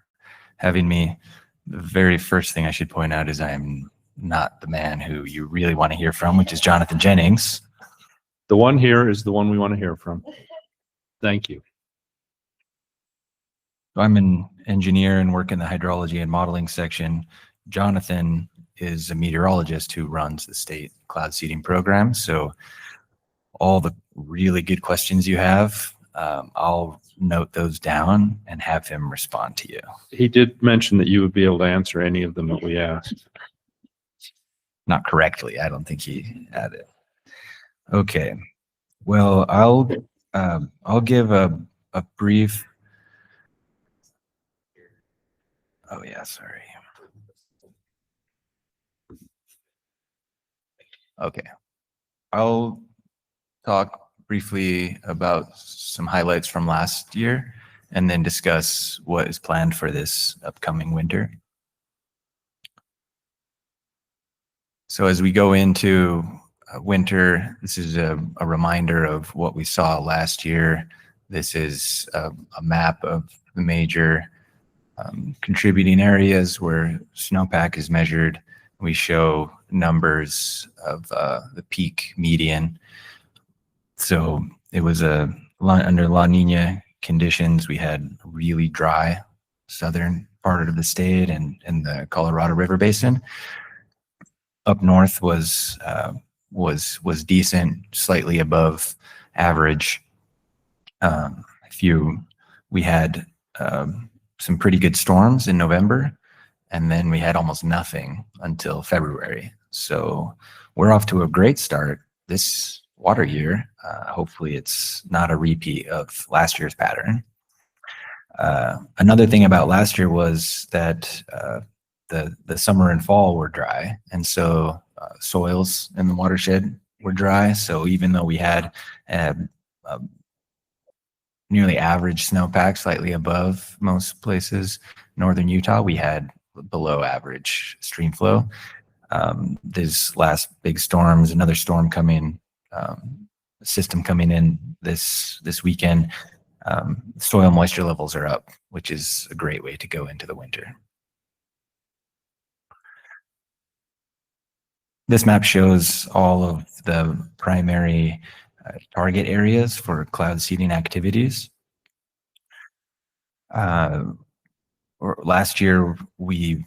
having me. The very first thing I should point out is I am not the man who you really want to hear from, which is Jonathan Jennings. The one here is the one we want to hear from. Thank you. I'm an engineer and work in the hydrology and modeling section. Jonathan is a meteorologist who runs the state cloud seeding program. So all the really good questions you have, I'll note those down and have him respond to you. He did mention that you would be able to answer any of them that we asked. Not correctly. I don't think he had it. Okay. Well, I'll give a brief. Oh yeah, sorry. Okay. I'll talk briefly about some highlights from last year and then discuss what is planned for this upcoming winter. So as we go into winter, this is a reminder of what we saw last year. This is a map of the major contributing areas where snowpack is measured. We show numbers of the peak median. So it was under La Nina conditions. We had really dry southern part of the state and the Colorado River Basin. Up north was decent, slightly above average. We had some pretty good storms in November, and then we had almost nothing until February. So we're off to a great start this water year. Hopefully it's not a repeat of last year's pattern. Another thing about last year was that the summer and fall were dry, and so soils in the watershed were dry. So even though we had nearly average snowpack, slightly above most places, northern Utah, we had below average stream flow. This last big storms, another storm coming, system coming in this weekend, soil moisture levels are up, which is a great way to go into the winter. This map shows all of the primary target areas for cloud seeding activities. Last year, we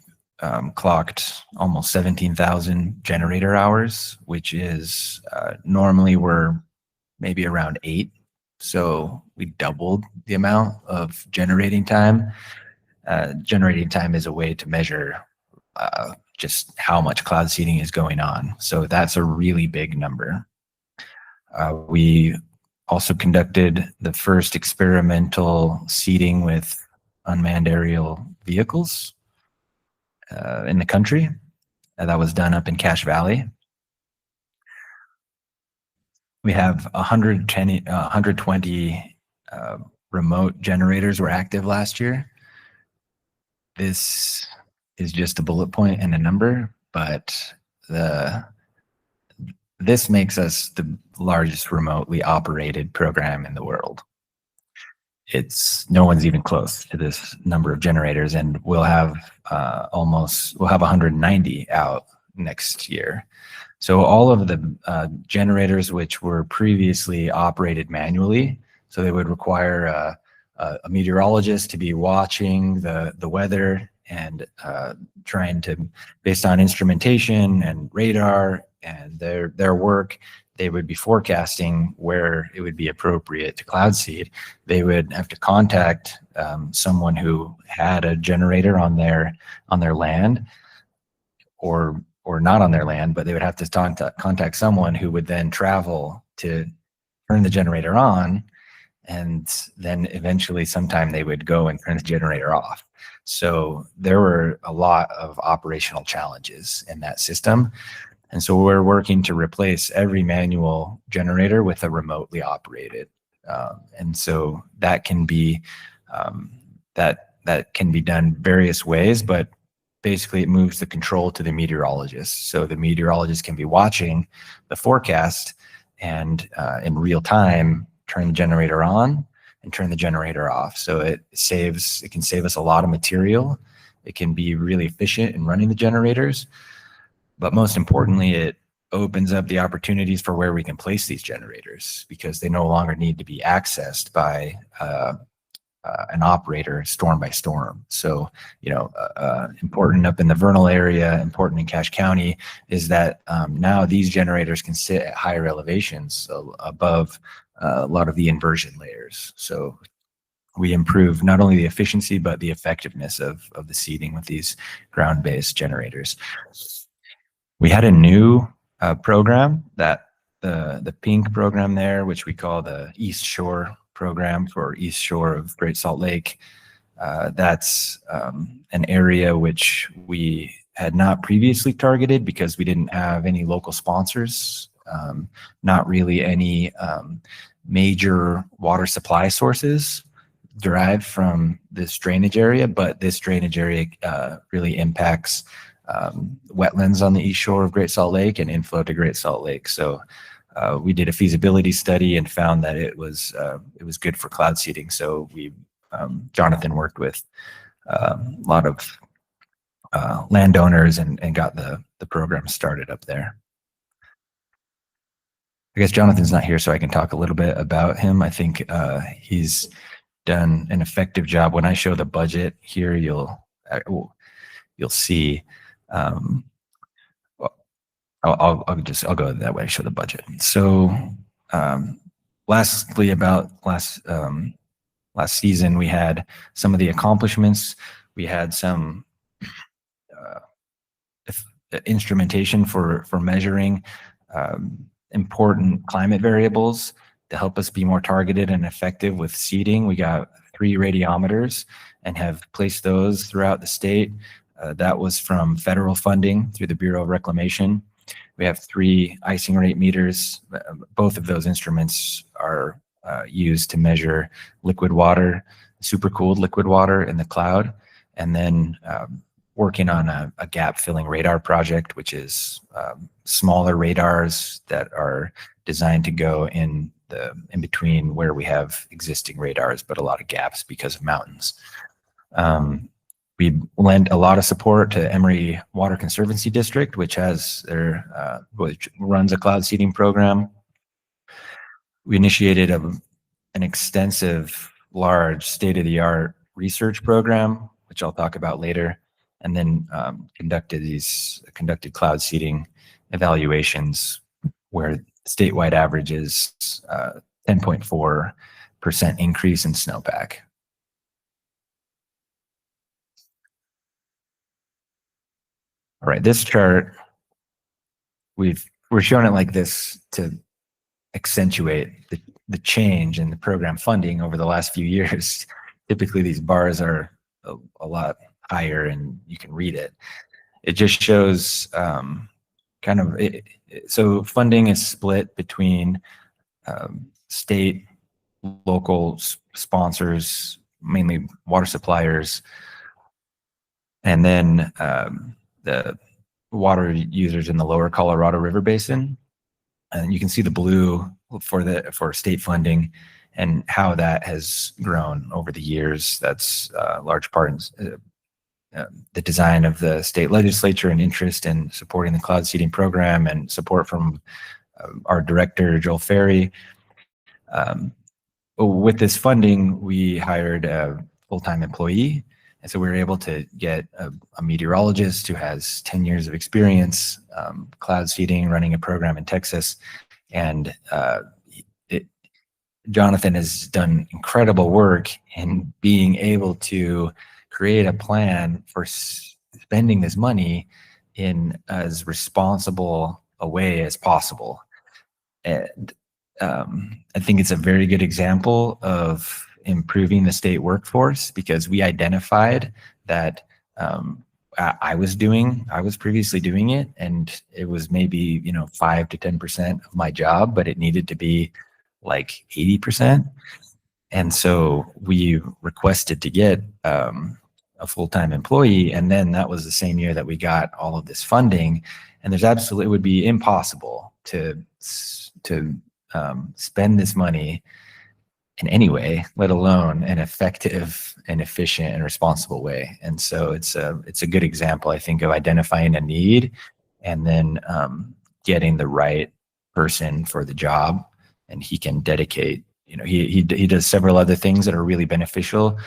clocked almost 17,000 generator hours, which is normally we're maybe around 8. So we doubled the amount of generating time. Generating time is a way to measure just how much cloud seeding is going on. So that's a really big number. We also conducted the first experimental seeding with unmanned aerial vehicles in the country. That was done up in Cache Valley. We have 120 remote generators were active last year. This is just a bullet point and a number, but this makes us the largest remotely operated program in the world. no one's even close to this number of generators, and we'll have 190 out next year. So all of the generators which were previously operated manually, so they would require a meteorologist to be watching the weather and trying to, based on instrumentation and radar and their work, they would be forecasting where it would be appropriate to cloud seed. They would have to contact someone who had a generator on their land, or not on their land, but they would have to contact someone who would then travel to turn the generator on, and then eventually sometime they would go and turn the generator off. So there were a lot of operational challenges in that system. And so we're working to replace every manual generator with a remotely operated. And so that can be that can be done various ways, but basically it moves the control to the meteorologist. So the meteorologist can be watching the forecast and in real time turn the generator on and turn the generator off. So it can save us a lot of material. It can be really efficient in running the generators. But most importantly, it opens up the opportunities for where we can place these generators, because they no longer need to be accessed by an operator storm by storm. So, important up in the Vernal area, important in Cache County, is that now these generators can sit at higher elevations, so above a lot of the inversion layers. So we improve not only the efficiency, but the effectiveness of the seeding with these ground-based generators. We had a new program, that the pink program there, which we call the East Shore program for East Shore of Great Salt Lake. That's an area which we had not previously targeted because we didn't have any local sponsors, not really any major water supply sources derived from this drainage area, but this drainage area really impacts wetlands on the east shore of Great Salt Lake and inflow to Great Salt Lake. So we did a feasibility study and found that it was good for cloud seeding. So Jonathan worked with a lot of landowners and got the program started up there. I guess Jonathan's not here, so I can talk a little bit about him. I think he's done an effective job. When I show the budget here, you'll see. I'll go that way, show the budget. So lastly, about last season, we had some of the accomplishments. We had some instrumentation for measuring important climate variables to help us be more targeted and effective with seeding. We got 3 radiometers and have placed those throughout the state. That was from federal funding through the Bureau of Reclamation. We have 3 icing rate meters. Both of those instruments are used to measure liquid water, supercooled liquid water in the cloud, and then working on a gap filling radar project, which is smaller radars that are designed to go in between where we have existing radars, but a lot of gaps because of mountains. We lend a lot of support to Emory Water Conservancy District, which has which runs a cloud seeding program. We initiated an extensive, large, state-of-the-art research program, which I'll talk about later, and then conducted cloud seeding evaluations where statewide average is 10.4% increase in snowpack. All right, this chart, we're showing it like this to accentuate the change in the program funding over the last few years. Typically, these bars are a lot higher and you can read it. It just shows so funding is split between state, local sponsors, mainly water suppliers, and then the water users in the lower Colorado River Basin. And you can see the blue for state funding, and how that has grown over the years. That's a large part in the design of the state legislature and interest in supporting the cloud seeding program and support from our director, Joel Ferry. With this funding, we hired a full-time employee. And so we were able to get a meteorologist who has 10 years of experience, cloud seeding, running a program in Texas. And Jonathan has done incredible work in being able to create a plan for spending this money in as responsible a way as possible. And I think it's a very good example of improving the state workforce, because we identified that I was previously doing it, and it was maybe 5 to 10% of my job, but it needed to be like 80%. And so we requested to get a full-time employee, and then that was the same year that we got all of this funding. And it would be impossible to spend this money in any way, let alone an effective and efficient and responsible way. And so it's a good example, I think, of identifying a need and then getting the right person for the job. And he can dedicate, he does several other things that are really beneficial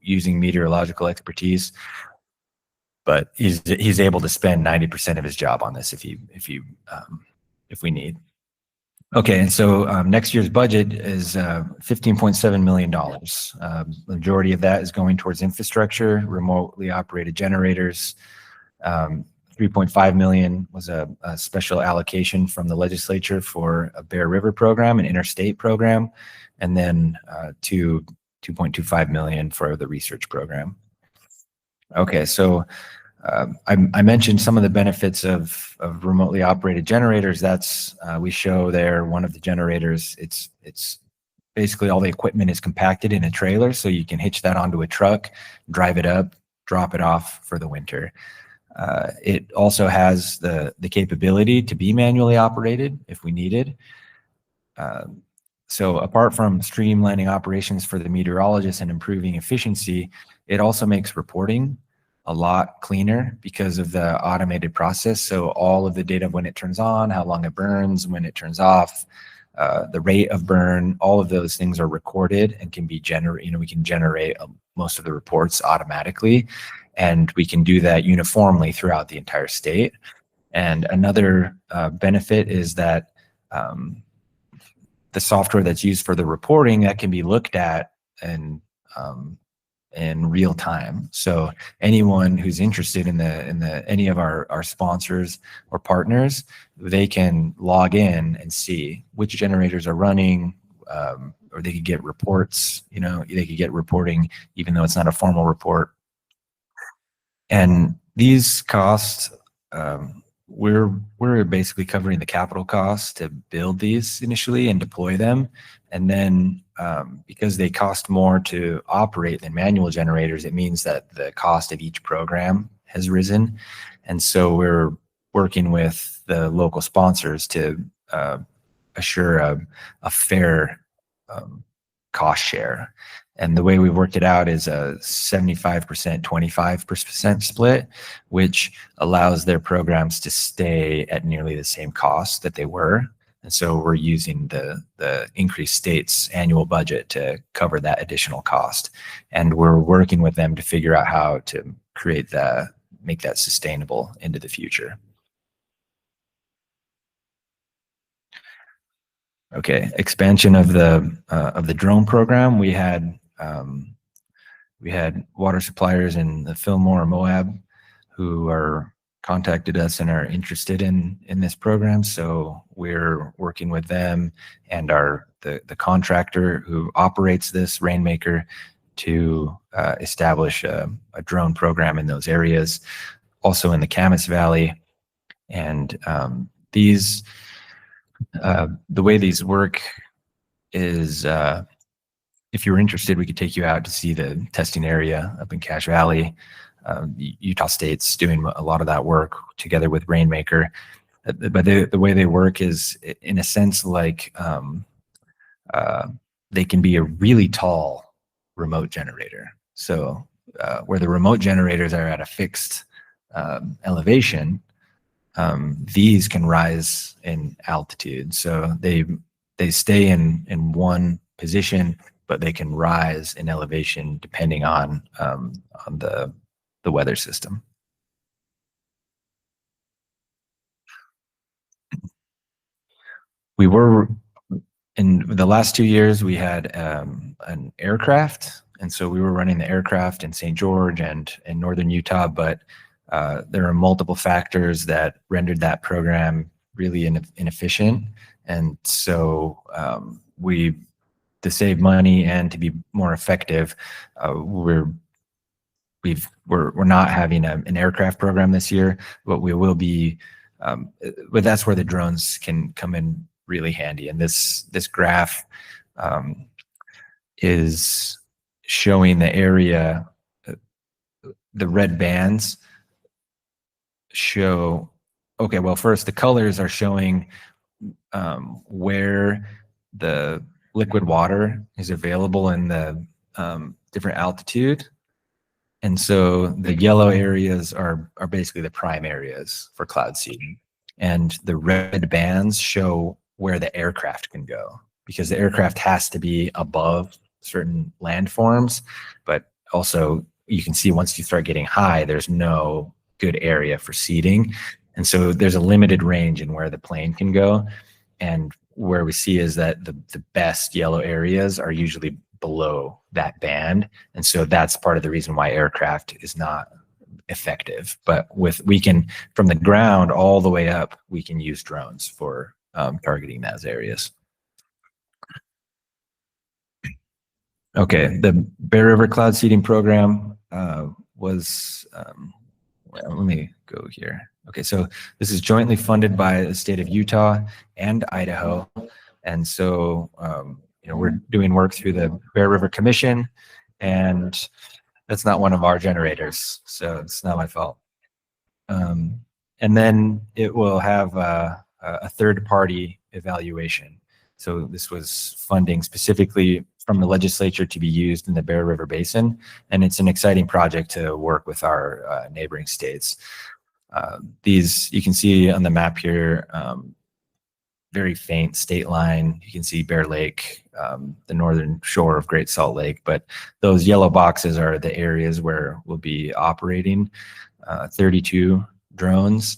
using meteorological expertise, but he's able to spend 90% of his job on this if we need. Okay, and so next year's budget is $15.7 million. Majority of that is going towards infrastructure, remotely operated generators. 3.5 million was a special allocation from the legislature for a Bear River program, an interstate program, and then 2.25 million for the research program. Okay, so I mentioned some of the benefits of remotely operated generators. That's we show there one of the generators. It's basically all the equipment is compacted in a trailer, so you can hitch that onto a truck, drive it up, drop it off for the winter. It also has the capability to be manually operated if we needed. So apart from streamlining operations for the meteorologists and improving efficiency, it also makes reporting a lot cleaner because of the automated process. So all of the data, when it turns on, how long it burns, when it turns off, the rate of burn, all of those things are recorded and can be we can generate most of the reports automatically, and we can do that uniformly throughout the entire state. And another benefit is that the software that's used for the reporting, that can be looked at and in real time. So anyone who's interested in any of our sponsors or partners, they can log in and see which generators are running, or they could get reports, they could get reporting even though it's not a formal report. And these costs, we're basically covering the capital costs to build these initially and deploy them. And then because they cost more to operate than manual generators, it means that the cost of each program has risen. And so we're working with the local sponsors to assure a fair cost share. And the way we've worked it out is a 75%, 25% split, which allows their programs to stay at nearly the same cost that they were. And so we're using the increased state's annual budget to cover that additional cost. And we're working with them to figure out how to make that sustainable into the future. Okay, expansion of the drone program. We had water suppliers in the Fillmore, Moab, who contacted us and are interested in this program. So we're working with them and the contractor who operates this Rainmaker to establish a drone program in those areas, also in the Camas Valley. And the way these work is, if you're interested, we could take you out to see the testing area up in Cache Valley. Utah State's doing a lot of that work together with Rainmaker. But the way they work is, in a sense, like they can be a really tall remote generator. So where the remote generators are at a fixed elevation, these can rise in altitude. So they stay in one position, but they can rise in elevation depending on the weather system. We were in the last 2 years, we had an aircraft. And so we were running the aircraft in St. George and in northern Utah, but there are multiple factors that rendered that program really inefficient. And so to save money and to be more effective, we're not having an aircraft program this year, but we will be. But that's where the drones can come in really handy. And this graph is showing the area. The red bands show. Okay, well, first the colors are showing where the liquid water is available in the different altitude. And so the yellow areas are basically the prime areas for cloud seeding. And the red bands show where the aircraft can go, because the aircraft has to be above certain landforms. But also you can see once you start getting high, there's no good area for seeding. And so there's a limited range in where the plane can go. And where we see is that the best yellow areas are usually below that band. And so that's part of the reason why aircraft is not effective. But we can, from the ground all the way up, we can use drones for targeting those areas. Okay, the Bear River Cloud Seeding Program was, let me go here. Okay, so this is jointly funded by the state of Utah and Idaho. And so, we're doing work through the Bear River Commission, and that's not one of our generators, so it's not my fault. And then it will have a third-party evaluation. So this was funding specifically from the legislature to be used in the Bear River Basin, and it's an exciting project to work with our neighboring states. These, you can see on the map here, very faint state line. You can see Bear Lake, the northern shore of Great Salt Lake, but those yellow boxes are the areas where we'll be operating 32 drones.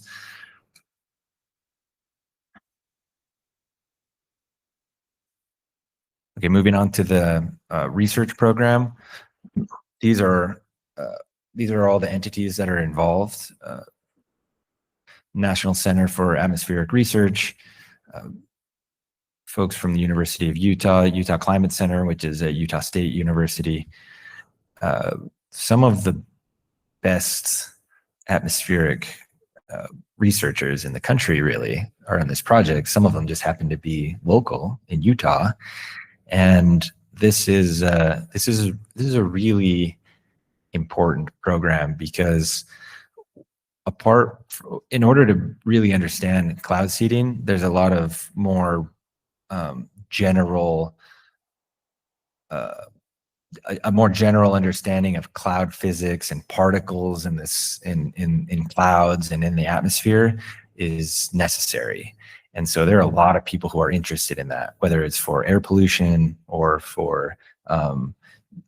Okay, moving on to the research program. These are all the entities that are involved. National Center for Atmospheric Research, folks from the University of Utah, Utah Climate Center, which is at Utah State University. Some of the best atmospheric researchers in the country really are on this project. Some of them just happen to be local in Utah. And this is a really important program because in order to really understand cloud seeding, there's a lot of more general, a more general understanding of cloud physics and particles in clouds and in the atmosphere is necessary. And so there are a lot of people who are interested in that, whether it's for air pollution or for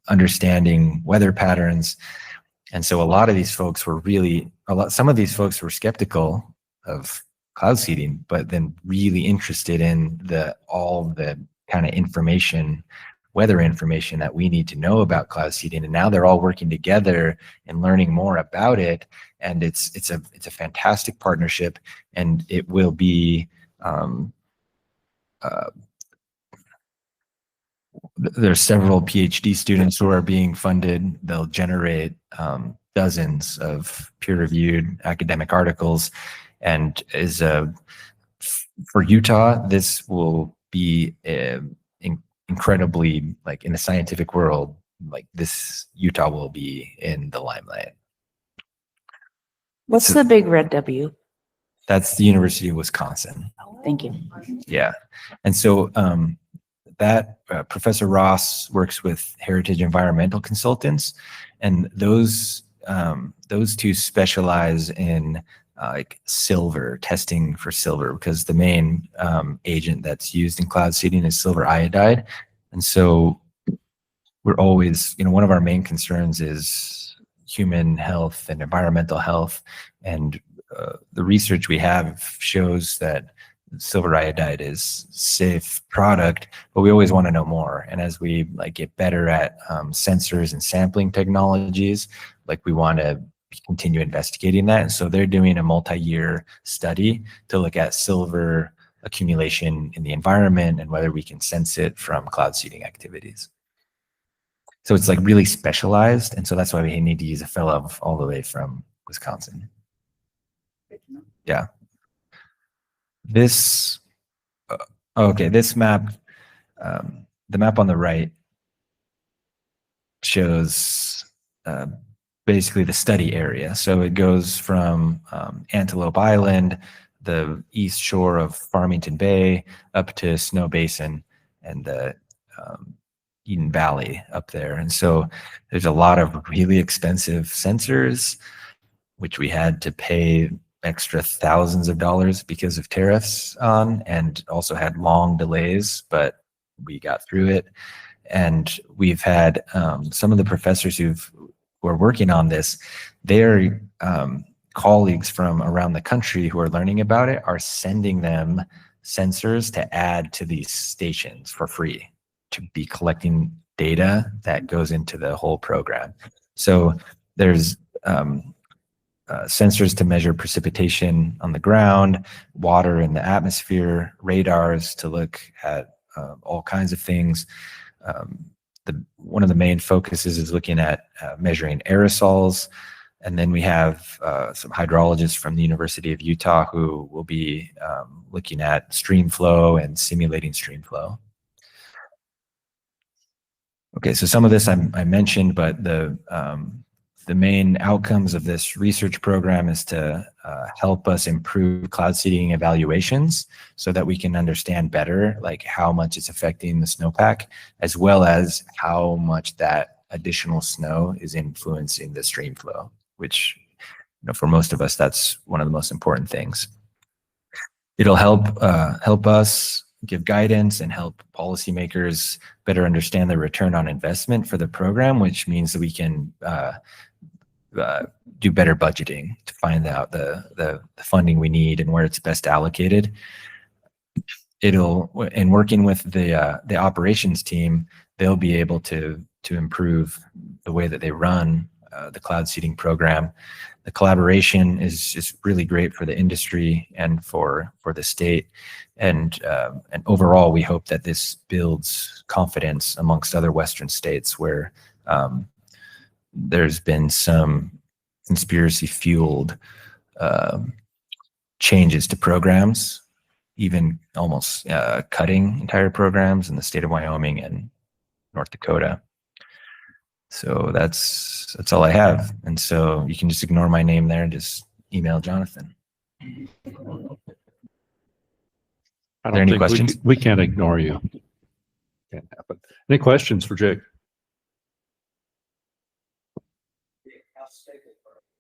understanding weather patterns. And so a lot of these folks were some of these folks were skeptical of cloud seeding, but then really interested in all the kind of information, weather information that we need to know about cloud seeding. And now they're all working together and learning more about it. And it's a fantastic partnership, and it will be, there's several PhD students who are being funded. They'll generate dozens of peer-reviewed academic articles, and for Utah, this will be incredibly, like, in the scientific world, like this, Utah will be in the limelight. What's the big red W? That's the University of Wisconsin. Thank you. Yeah. And so Professor Ross works with Heritage Environmental Consultants, and those two specialize in like silver testing for silver, because the main agent that's used in cloud seeding is silver iodide. And so we're always, one of our main concerns is human health and environmental health. And the research we have shows that silver iodide is safe product, but we always want to know more. And as we get better at sensors and sampling technologies, we want to continue investigating that. And so they're doing a multi-year study to look at silver accumulation in the environment and whether we can sense it from cloud seeding activities. So it's really specialized. And so that's why we need to use a fellow all the way from Wisconsin. Yeah. This map, the map on the right shows basically the study area. So it goes from Antelope Island, the east shore of Farmington Bay, up to Snow Basin and the Eden Valley up there. And so there's a lot of really expensive sensors, which we had to pay extra thousands of dollars because of tariffs on, and also had long delays, but we got through it. And we've had some of the professors who are working on this, their colleagues from around the country who are learning about it are sending them sensors to add to these stations for free, to be collecting data that goes into the whole program. So there's sensors to measure precipitation on the ground, water in the atmosphere, radars to look at all kinds of things. One of the main focuses is looking at measuring aerosols. And then we have some hydrologists from the University of Utah who will be looking at stream flow and simulating stream flow. Okay, so some of this I mentioned, but the main outcomes of this research program is to help us improve cloud seeding evaluations so that we can understand better how much it's affecting the snowpack, as well as how much that additional snow is influencing the stream flow, which for most of us, that's one of the most important things. It'll help us give guidance and help policymakers better understand the return on investment for the program, which means that we can do better budgeting to find out the funding we need and where it's best allocated. In working with the operations team, they'll be able to improve the way that they run the cloud seeding program. The collaboration is really great for the industry and for the state. And overall, we hope that this builds confidence amongst other Western states where there's been some conspiracy-fueled changes to programs, even almost cutting entire programs in the state of Wyoming and North Dakota. So that's all I have. And so you can just ignore my name there and just email Jonathan. Are there any questions? We can't ignore you. Can't happen. Any questions for Jake?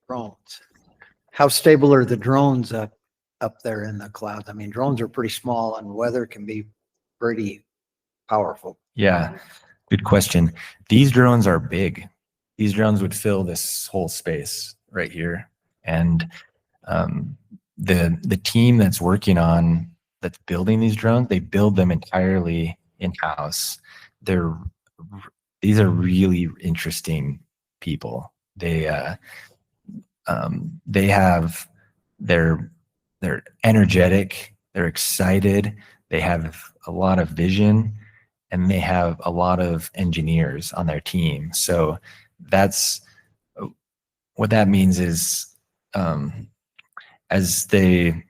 Drones. How stable are the drones up there in the clouds? I mean, drones are pretty small and weather can be pretty powerful. Yeah, good question. These drones are big. These drones would fill this whole space right here. And the team that's building these drones, they build them entirely in-house. These are really interesting people. They're energetic, they're excited, they have a lot of vision, and they have a lot of engineers on their team. So that's what that means is as they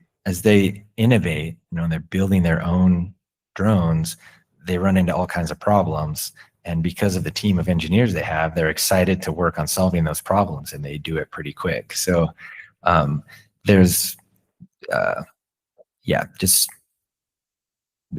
innovate, they're building their own drones, they run into all kinds of problems. And because of the team of engineers they have, they're excited to work on solving those problems, and they do it pretty quick. So there's, just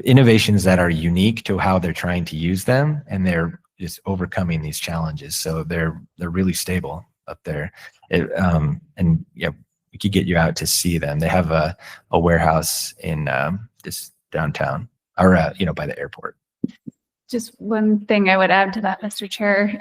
innovations that are unique to how they're trying to use them, and they're just overcoming these challenges. So they're really stable up there. And yeah, we could get you out to see them. They have a warehouse in this downtown, or by the airport. Just one thing I would add to that, Mr. Chair.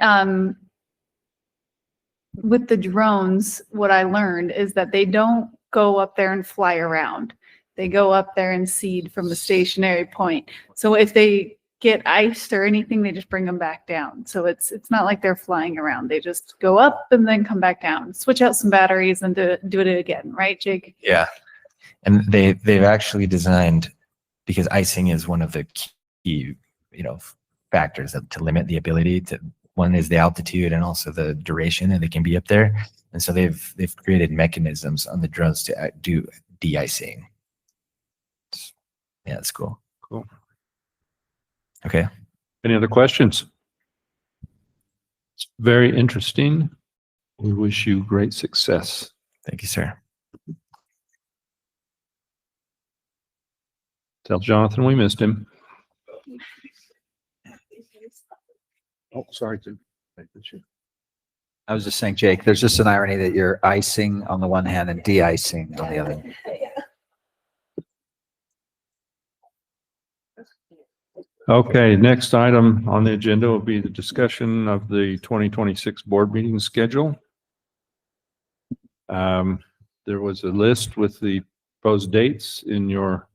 With the drones, what I learned is that they don't go up there and fly around. They go up there and seed from a stationary point. So if they get iced or anything, they just bring them back down. So it's not like they're flying around. They just go up and then come back down, switch out some batteries and do it again. Right, Jake? Yeah. And they've actually designed, because icing is one of the key, factors to limit the ability to, one is the altitude and also the duration that they can be up there. And so they've created mechanisms on the drones to do de-icing. Yeah, that's cool. Cool. Okay. Any other questions? It's very interesting. We wish you great success. Thank you, sir. Tell Jonathan we missed him. Oh, sorry, Tim. I was just saying, Jake, there's just an irony that you're icing on the one hand and de-icing on the other. Okay, next item on the agenda will be the discussion of the 2026 board meeting schedule. There was a list with the proposed dates in your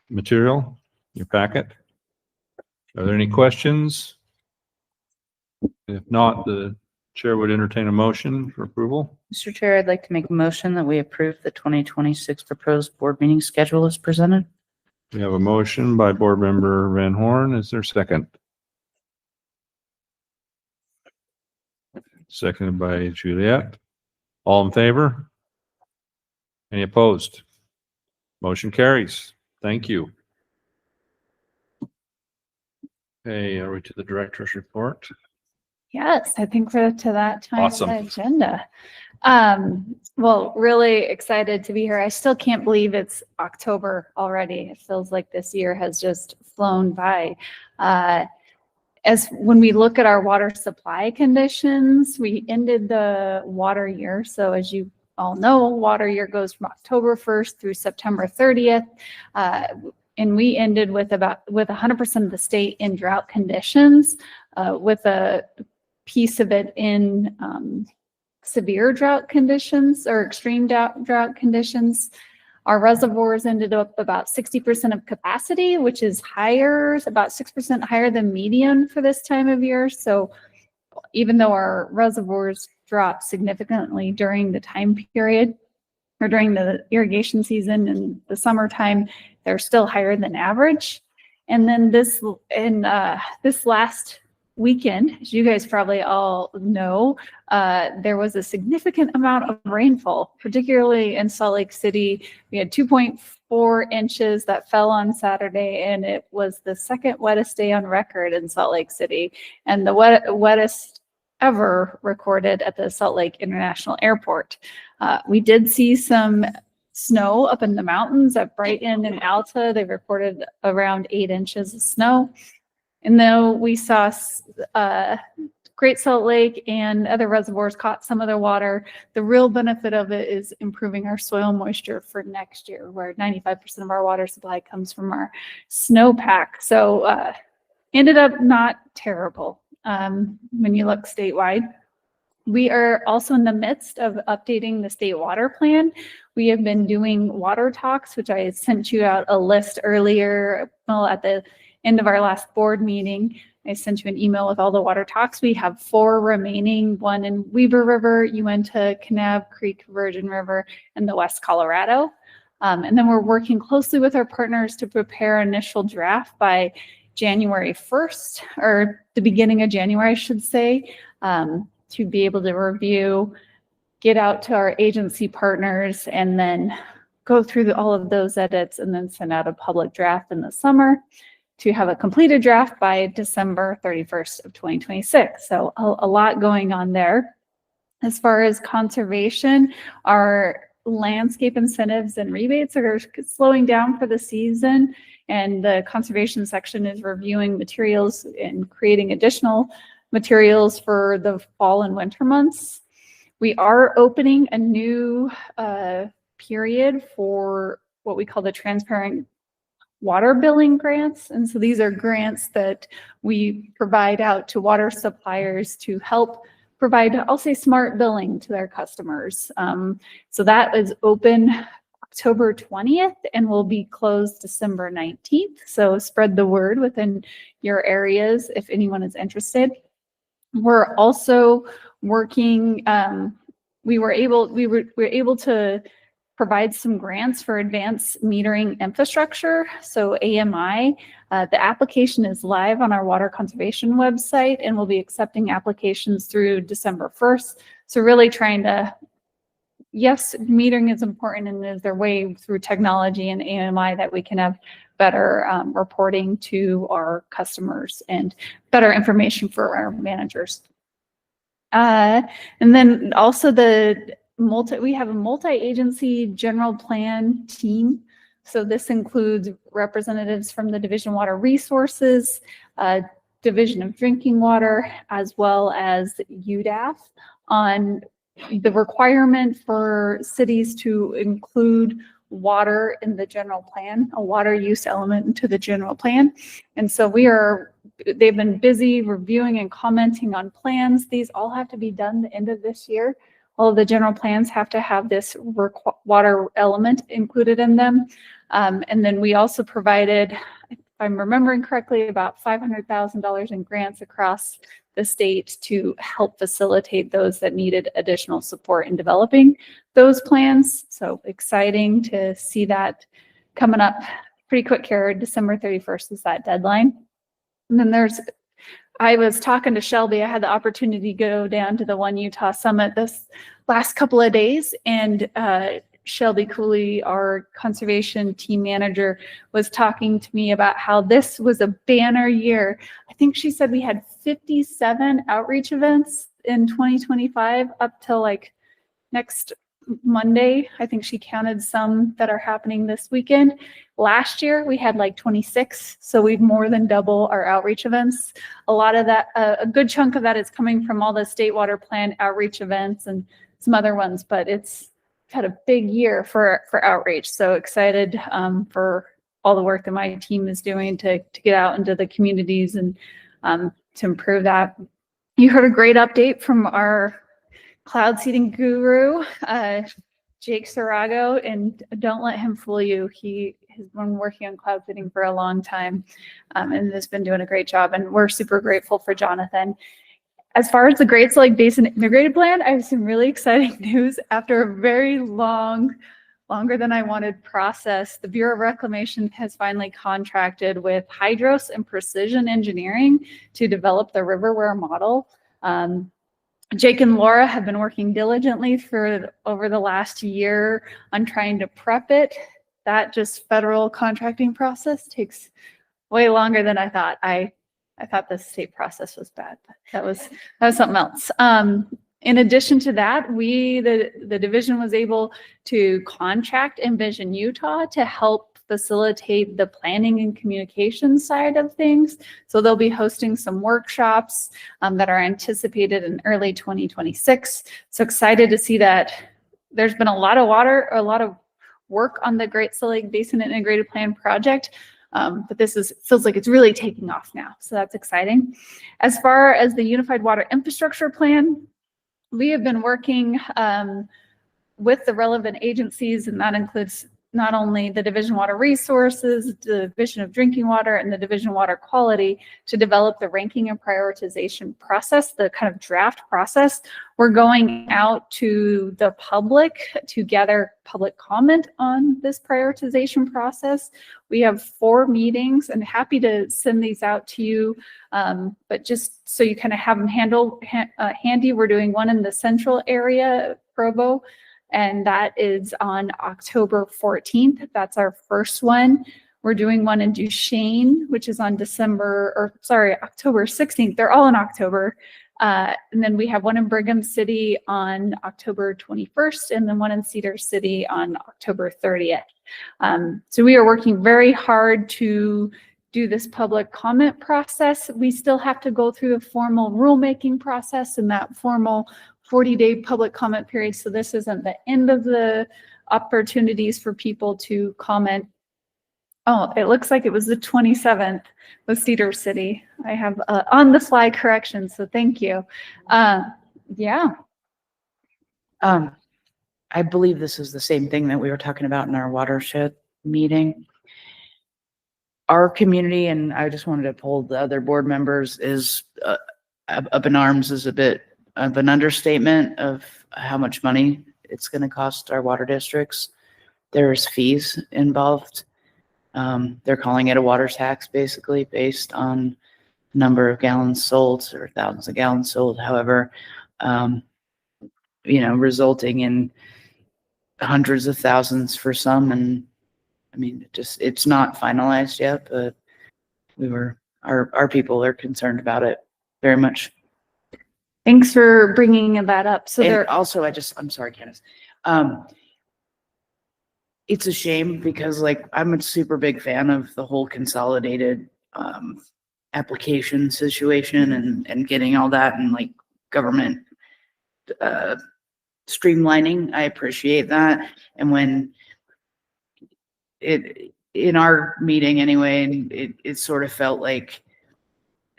material, your packet. Are there any questions? If not, the chair would entertain a motion for approval. Mr. Chair, I'd like to make a motion that we approve the 2026 proposed board meeting schedule as presented. We have a motion by Board Member Van Horn. Is there a second? Seconded by Juliet. All in favor? Any opposed? Motion carries. Thank you. Okay, are we to the director's report? Yes, I think we're to that time Awesome. of the agenda. Well, really excited to be here. I still can't believe it's October already. It feels like this year has just flown by. As when we look at our water supply conditions, we ended the water year. So as you all know, water year goes from October 1st through September 30th. And we ended with 100% of the state in drought conditions, with a piece of it in severe drought conditions or extreme drought conditions. Our reservoirs ended up about 60% of capacity, which is higher, about 6% higher than median for this time of year. So even though our reservoirs dropped significantly during the time period or during the irrigation season and the summertime, they're still higher than average. And then this last weekend, as you guys probably all know, there was a significant amount of rainfall, particularly in Salt Lake City. We had 2.4 inches that fell on Saturday, and it was the second wettest day on record in Salt Lake City, and the wettest ever recorded at the Salt Lake International Airport. We did see some snow up in the mountains at Brighton and Alta. They reported around 8 inches of snow. And though we saw Great Salt Lake and other reservoirs caught some of their water, the real benefit of it is improving our soil moisture for next year, where 95% of our water supply comes from our snowpack. So ended up not terrible when you look statewide. We are also in the midst of updating the state water plan. We have been doing water talks, which I sent you out a list earlier, at the end of our last board meeting. I sent you an email with all the water talks. We have 4 remaining, one in Weber River, Uintah, Kanab Creek, Virgin River, and the West Colorado. And then we're working closely with our partners to prepare initial draft by January 1st, or the beginning of January, I should say, to be able to review, get out to our agency partners, and then go through all of those edits and then send out a public draft in the summer to have a completed draft by December 31st of 2026. So a lot going on there. As far as conservation, our landscape incentives and rebates are slowing down for the season, and the conservation section is reviewing materials and creating additional materials for the fall and winter months. We are opening a new period for what we call the transparent water billing grants. And so these are grants that we provide out to water suppliers to help provide, I'll say, smart billing to their customers. So that is open October 20th and will be closed December 19th. So spread the word within your areas if anyone is interested. We're also working, we were able to provide some grants for advanced metering infrastructure. So AMI, the application is live on our water conservation website, and we'll be accepting applications through December 1st. So really trying to, yes, metering is important, and is there a way through technology and AMI that we can have better reporting to our customers and better information for our managers. And then also we have a multi-agency general plan team. So this includes representatives from the Division of Water Resources, Division of Drinking Water, as well as UDAF on the requirement for cities to include water in the general plan, a water use element into the general plan. And so they've been busy reviewing and commenting on plans. These all have to be done the end of this year. All of the general plans have to have this water element included in them. And then we also provided, if I'm remembering correctly, about $500,000 in grants across the state to help facilitate those that needed additional support in developing those plans. So exciting to see that coming up pretty quick here. December 31st is that deadline. And then I was talking to Shelby. I had the opportunity to go down to the Uintah Summit this last couple of days, and Shelby Cooley, our conservation team manager, was talking to me about how this was a banner year. I think she said we had 57 outreach events in 2025 up till like next Monday. I think she counted some that are happening this weekend. Last year we had like 26, so we've more than double our outreach events. A lot of that, a good chunk of that is coming from all the state water plan outreach events and some other ones, but it's had a big year for outreach. So excited for all the work that my team is doing to get out into the communities and to improve that. You heard a great update from our cloud seeding guru, Jake Sarago, and don't let him fool you. He has been working on cloud seeding for a long time and has been doing a great job, and we're super grateful for Jonathan. As far as the Great Salt Lake Basin Integrated Plan, I have some really exciting news. After a very longer than I wanted process, the Bureau of Reclamation has finally contracted with Hydros and Precision Engineering to develop the Riverware model. Jake and Laura have been working diligently over the last year on trying to prep it. That just federal contracting process takes way longer than I thought. I thought the state process was bad, but that was something else. In addition to that, the division was able to contract Envision Utah to help facilitate the planning and communication side of things. So they'll be hosting some workshops that are anticipated in early 2026. So excited to see that. There's been a lot of work on the Great Salt Lake Basin Integrated Plan project. But feels like it's really taking off now. So that's exciting. As far as the Unified Water Infrastructure Plan, we have been working with the relevant agencies, and that includes not only the Division of Water Resources, the Division of Drinking Water, and the Division of Water Quality to develop the ranking and prioritization process, the kind of draft process. We're going out to the public to gather public comment on this prioritization process. We have 4 meetings, and happy to send these out to you, but just so you kind of have them handy, we're doing one in the central area, Provo, and that is on October 14th. That's our first one. We're doing one in Duchesne, which is on October 16th. They're all in October. And then we have one in Brigham City on October 21st, and then one in Cedar City on October 30th. So we are working very hard to do this public comment process. We still have to go through the formal rulemaking process and that formal 40-day public comment period. So this isn't the end of the opportunities for people to comment. Oh, it looks like it was the 27th with Cedar City. I have on the fly correction, so thank you. Yeah. I believe this is the same thing that we were talking about in our watershed meeting. Our community, and I just wanted to poll the other board members, is up in arms is a bit of an understatement of how much money it's going to cost our water districts. There's fees involved. They're calling it a water tax, basically, based on number of gallons sold or thousands of gallons sold. However, resulting in hundreds of thousands for some. And I mean, it's not finalized yet, but our people are concerned about it very much. Thanks for bringing that up. So And also, I'm sorry, Candace. It's a shame because I'm a super big fan of the whole consolidated application situation and getting all that and government streamlining. I appreciate that. And when in our meeting anyway, and it sort of felt like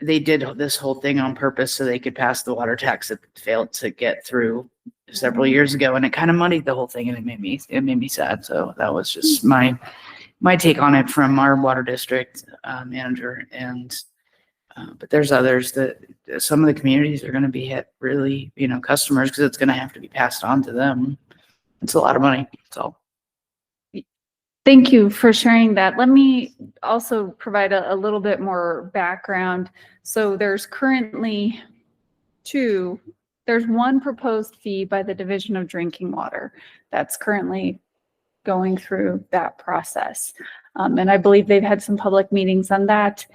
they did this whole thing on purpose so they could pass the water tax that failed to get through several years ago, and it kind of muddied the whole thing, and it made me sad. So that was just my take on it from our water district manager. And but there's others that some of the communities are going to be hit really, customers, because it's going to have to be passed on to them. It's a lot of money. So thank you for sharing that. Let me also provide a little bit more background. So there's currently there's one proposed fee by the Division of Drinking Water that's currently going through that process. And I believe they've had some public meetings on that.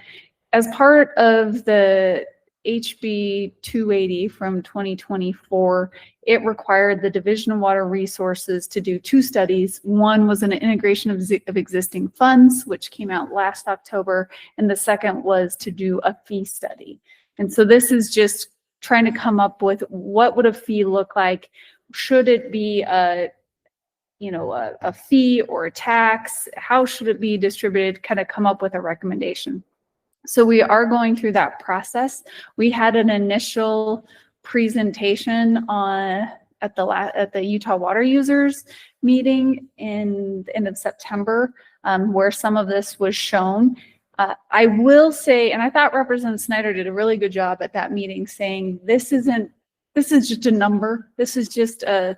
As part of the HB 280 from 2024, it required the Division of Water Resources to do two studies. One was an integration of existing funds, which came out last October, and the second was to do a fee study. And so this is just trying to come up with what would a fee look like? Should it be a fee or a tax? How should it be distributed? Kind of come up with a recommendation. So we are going through that process. We had an initial presentation at the Utah Water Users meeting in the end of September, where some of this was shown. I will say, and I thought Representative Snyder did a really good job at that meeting, saying this is just a number. This is just a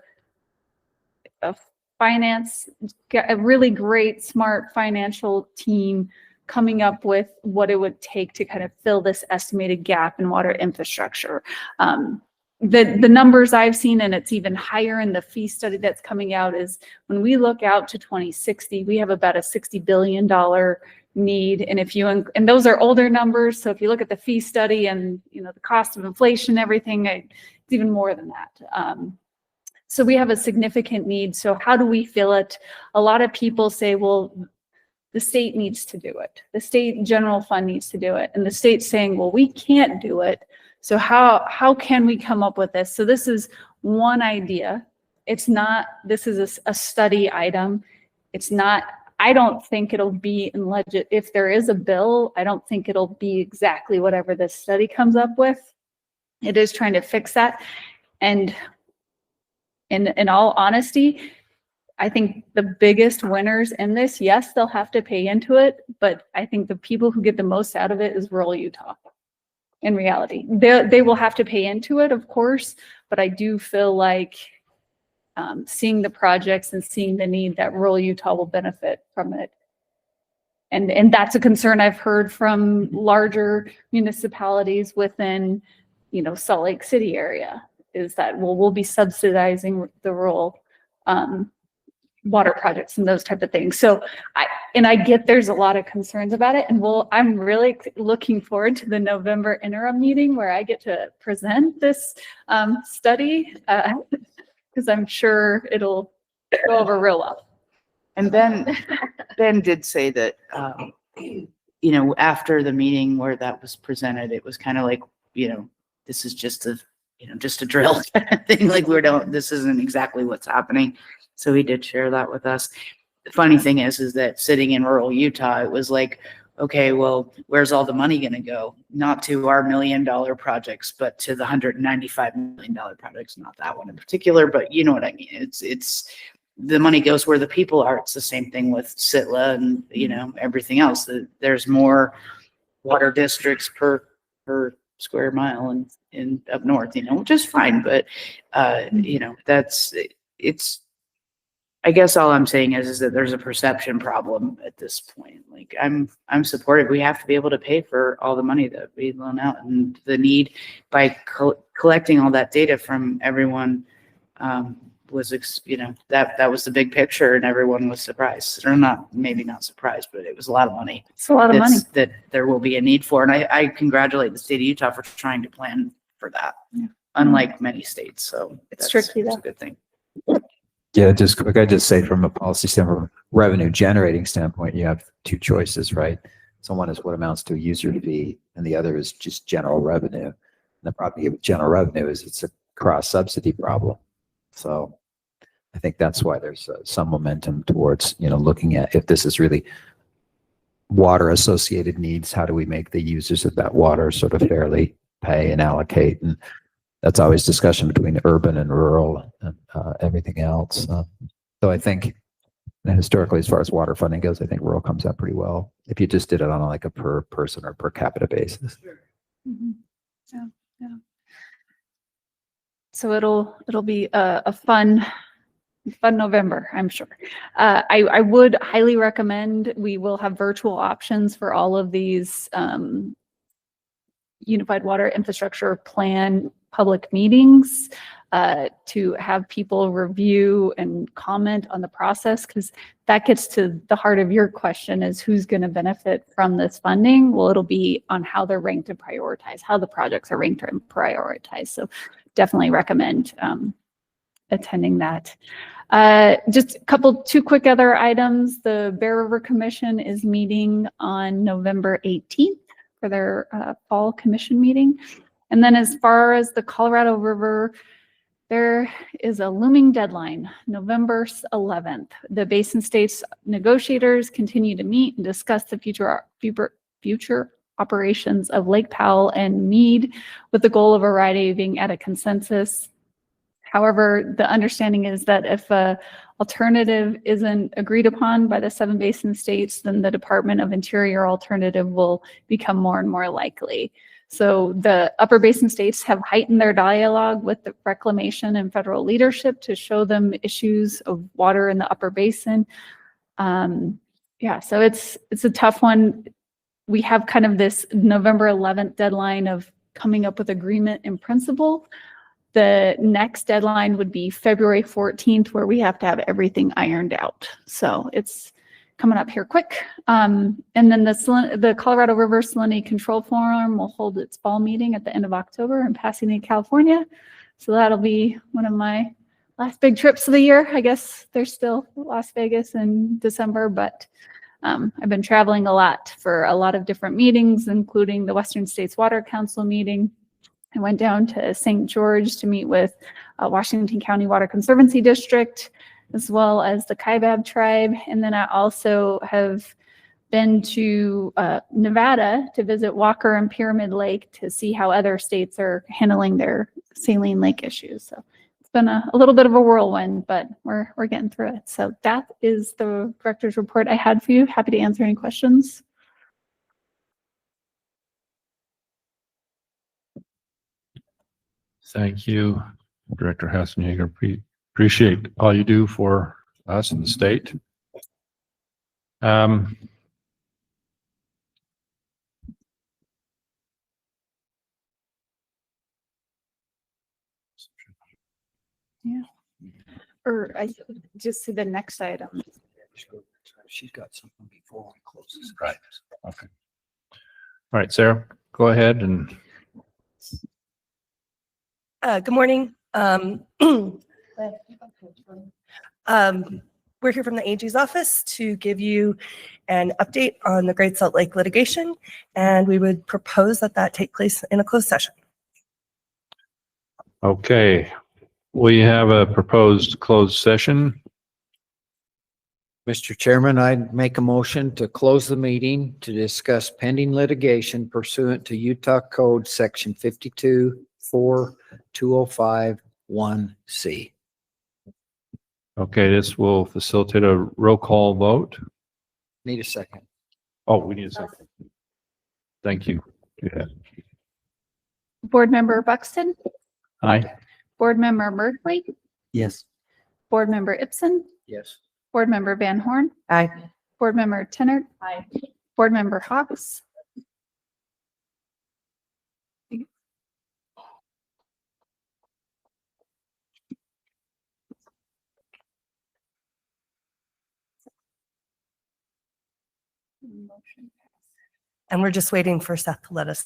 really great, smart financial team coming up with what it would take to kind of fill this estimated gap in water infrastructure. The numbers I've seen, and it's even higher in the fee study that's coming out, is when we look out to 2060, we have about a $60 billion need. And and those are older numbers. So if you look at the fee study and the cost of inflation, everything, it's even more than that. So we have a significant need. So how do we fill it? A lot of people say, well, the state needs to do it. The state general fund needs to do it. And the state's saying, well, we can't do it. So how can we come up with this? So this is one idea. This is a study item. It's not, I don't think it'll be if there is a bill, I don't think it'll be exactly whatever this study comes up with. It is trying to fix that. And in all honesty, I think the biggest winners in this, yes, they'll have to pay into it, but I think the people who get the most out of it is rural Utah. In reality, they will have to pay into it, of course, but I do feel like seeing the projects and seeing the need, that rural Utah will benefit from it. And that's a concern I've heard from larger municipalities within, Salt Lake City area, is that, well, we'll be subsidizing the rural water projects and those type of things. So I get there's a lot of concerns about it, and I'm really looking forward to the November interim meeting where I get to present this study because I'm sure it'll go over real well. And Ben did say that, after the meeting where that was presented, it was kind of like, this is just a drill kind of thing. Like this isn't exactly what's happening. So he did share that with us. The funny thing is that sitting in rural Utah, it was like, okay, well, where's all the money going to go? Not to our $1 million projects, but to the $195 million projects. Not that one in particular, but you know what I mean. It's the money goes where the people are. It's the same thing with Sitla and everything else. There's more water districts per square mile in up north, which is fine. But I guess all I'm saying is that there's a perception problem at this point. Like I'm supportive. We have to be able to pay for all the money that we loan out, and the need by collecting all that data from everyone was that was the big picture, and everyone was surprised, or maybe not surprised, but it was a lot of money. It's a lot of money that there will be a need for, and I congratulate the state of Utah for trying to plan for that. Yeah. Unlike many states, so it's tricky. That's a good thing. Yeah, just quick, I just say from a policy standpoint, revenue generating standpoint, you have two choices, right? So one is what amounts to a user fee, and the other is just general revenue. And the problem with general revenue is it's a cross subsidy problem. So I think that's why there's some momentum towards, looking at if this is really water associated needs, how do we make the users of that water sort of fairly pay and allocate? And that's always discussion between urban and rural and everything else. So I think historically, as far as water funding goes, I think rural comes out pretty well if you just did it on like a per person or per capita basis. Mm-hmm. Yeah. So it'll be a fun November, I'm sure. I would highly recommend, we will have virtual options for all of these Unified Water Infrastructure Plan public meetings to have people review and comment on the process, because that gets to the heart of your question, is who's going to benefit from this funding? Well, it'll be on how they're ranked and prioritized, how the projects are ranked and prioritized. So definitely recommend attending that. Just two quick other items. The Bear River Commission is meeting on November 18th for their fall commission meeting. And then as far as the Colorado River, there is a looming deadline, November 11th. The Basin States negotiators continue to meet and discuss the future operations of Lake Powell and Mead, with the goal of arriving at a consensus. However, the understanding is that if an alternative isn't agreed upon by the 7 basin states, then the Department of Interior alternative will become more and more likely. So the upper basin states have heightened their dialogue with the reclamation and federal leadership to show them issues of water in the upper basin. So it's a tough one. We have kind of this November 11th deadline of coming up with agreement in principle. The next deadline would be February 14th, where we have to have everything ironed out. So it's coming up here quick. And then the Colorado River Salinity Control Forum will hold its fall meeting at the end of October in Pasadena, California. So that'll be one of my last big trips of the year. I guess there's still Las Vegas in December, but I've been traveling a lot for a lot of different meetings, including the Western States Water Council meeting. I went down to St. George to meet with Washington County Water Conservancy District, as well as the Kaibab tribe. And then I also have been to Nevada to visit Walker and Pyramid Lake to see how other states are handling their saline lake issues. So it's been a little bit of a whirlwind, but we're getting through it. So that is the director's report I had for you. Happy to answer any questions. Thank you, Director Hassenjager. Appreciate all you do for us in the state. Or I just see the next item. She's got something before we close this. Right. Okay. All right, Sarah, go ahead and Good morning. We're here from the AG's office to give you an update on the Great Salt Lake litigation, and we would propose that that take place in a closed session. okay. We have a proposed closed session. Mr. Chairman, I'd make a motion to close the meeting to discuss pending litigation pursuant to Utah Code Section 52-4-2051C. Okay, this will facilitate a roll call vote. Need a second. Oh, we need a second. Thank you. Yeah. Board Member Buxton, Aye. Board Member Merkley, Yes. Board Member Ibsen, Yes. Board Member Van Horn, Aye. Board Member Tenard, Board Member Hawks, And we're just waiting for Seth to let us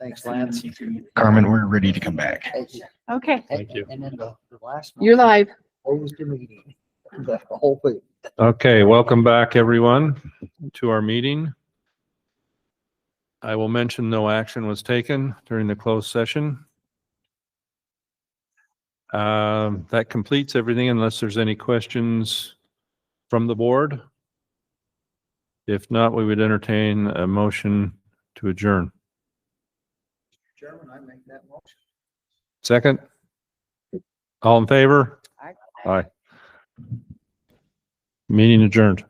Thanks, Lance. Carmen, we're ready to come back. Okay. Thank you. And then the last. You're live. Closed the meeting, the whole thing. Okay, welcome back, everyone, to our meeting. I will mention no action was taken during the closed session. That completes everything unless there's any questions from the board. If not, we would entertain a motion to adjourn. Chairman, I make that motion. Second? All in favor? Aye. Meeting adjourned.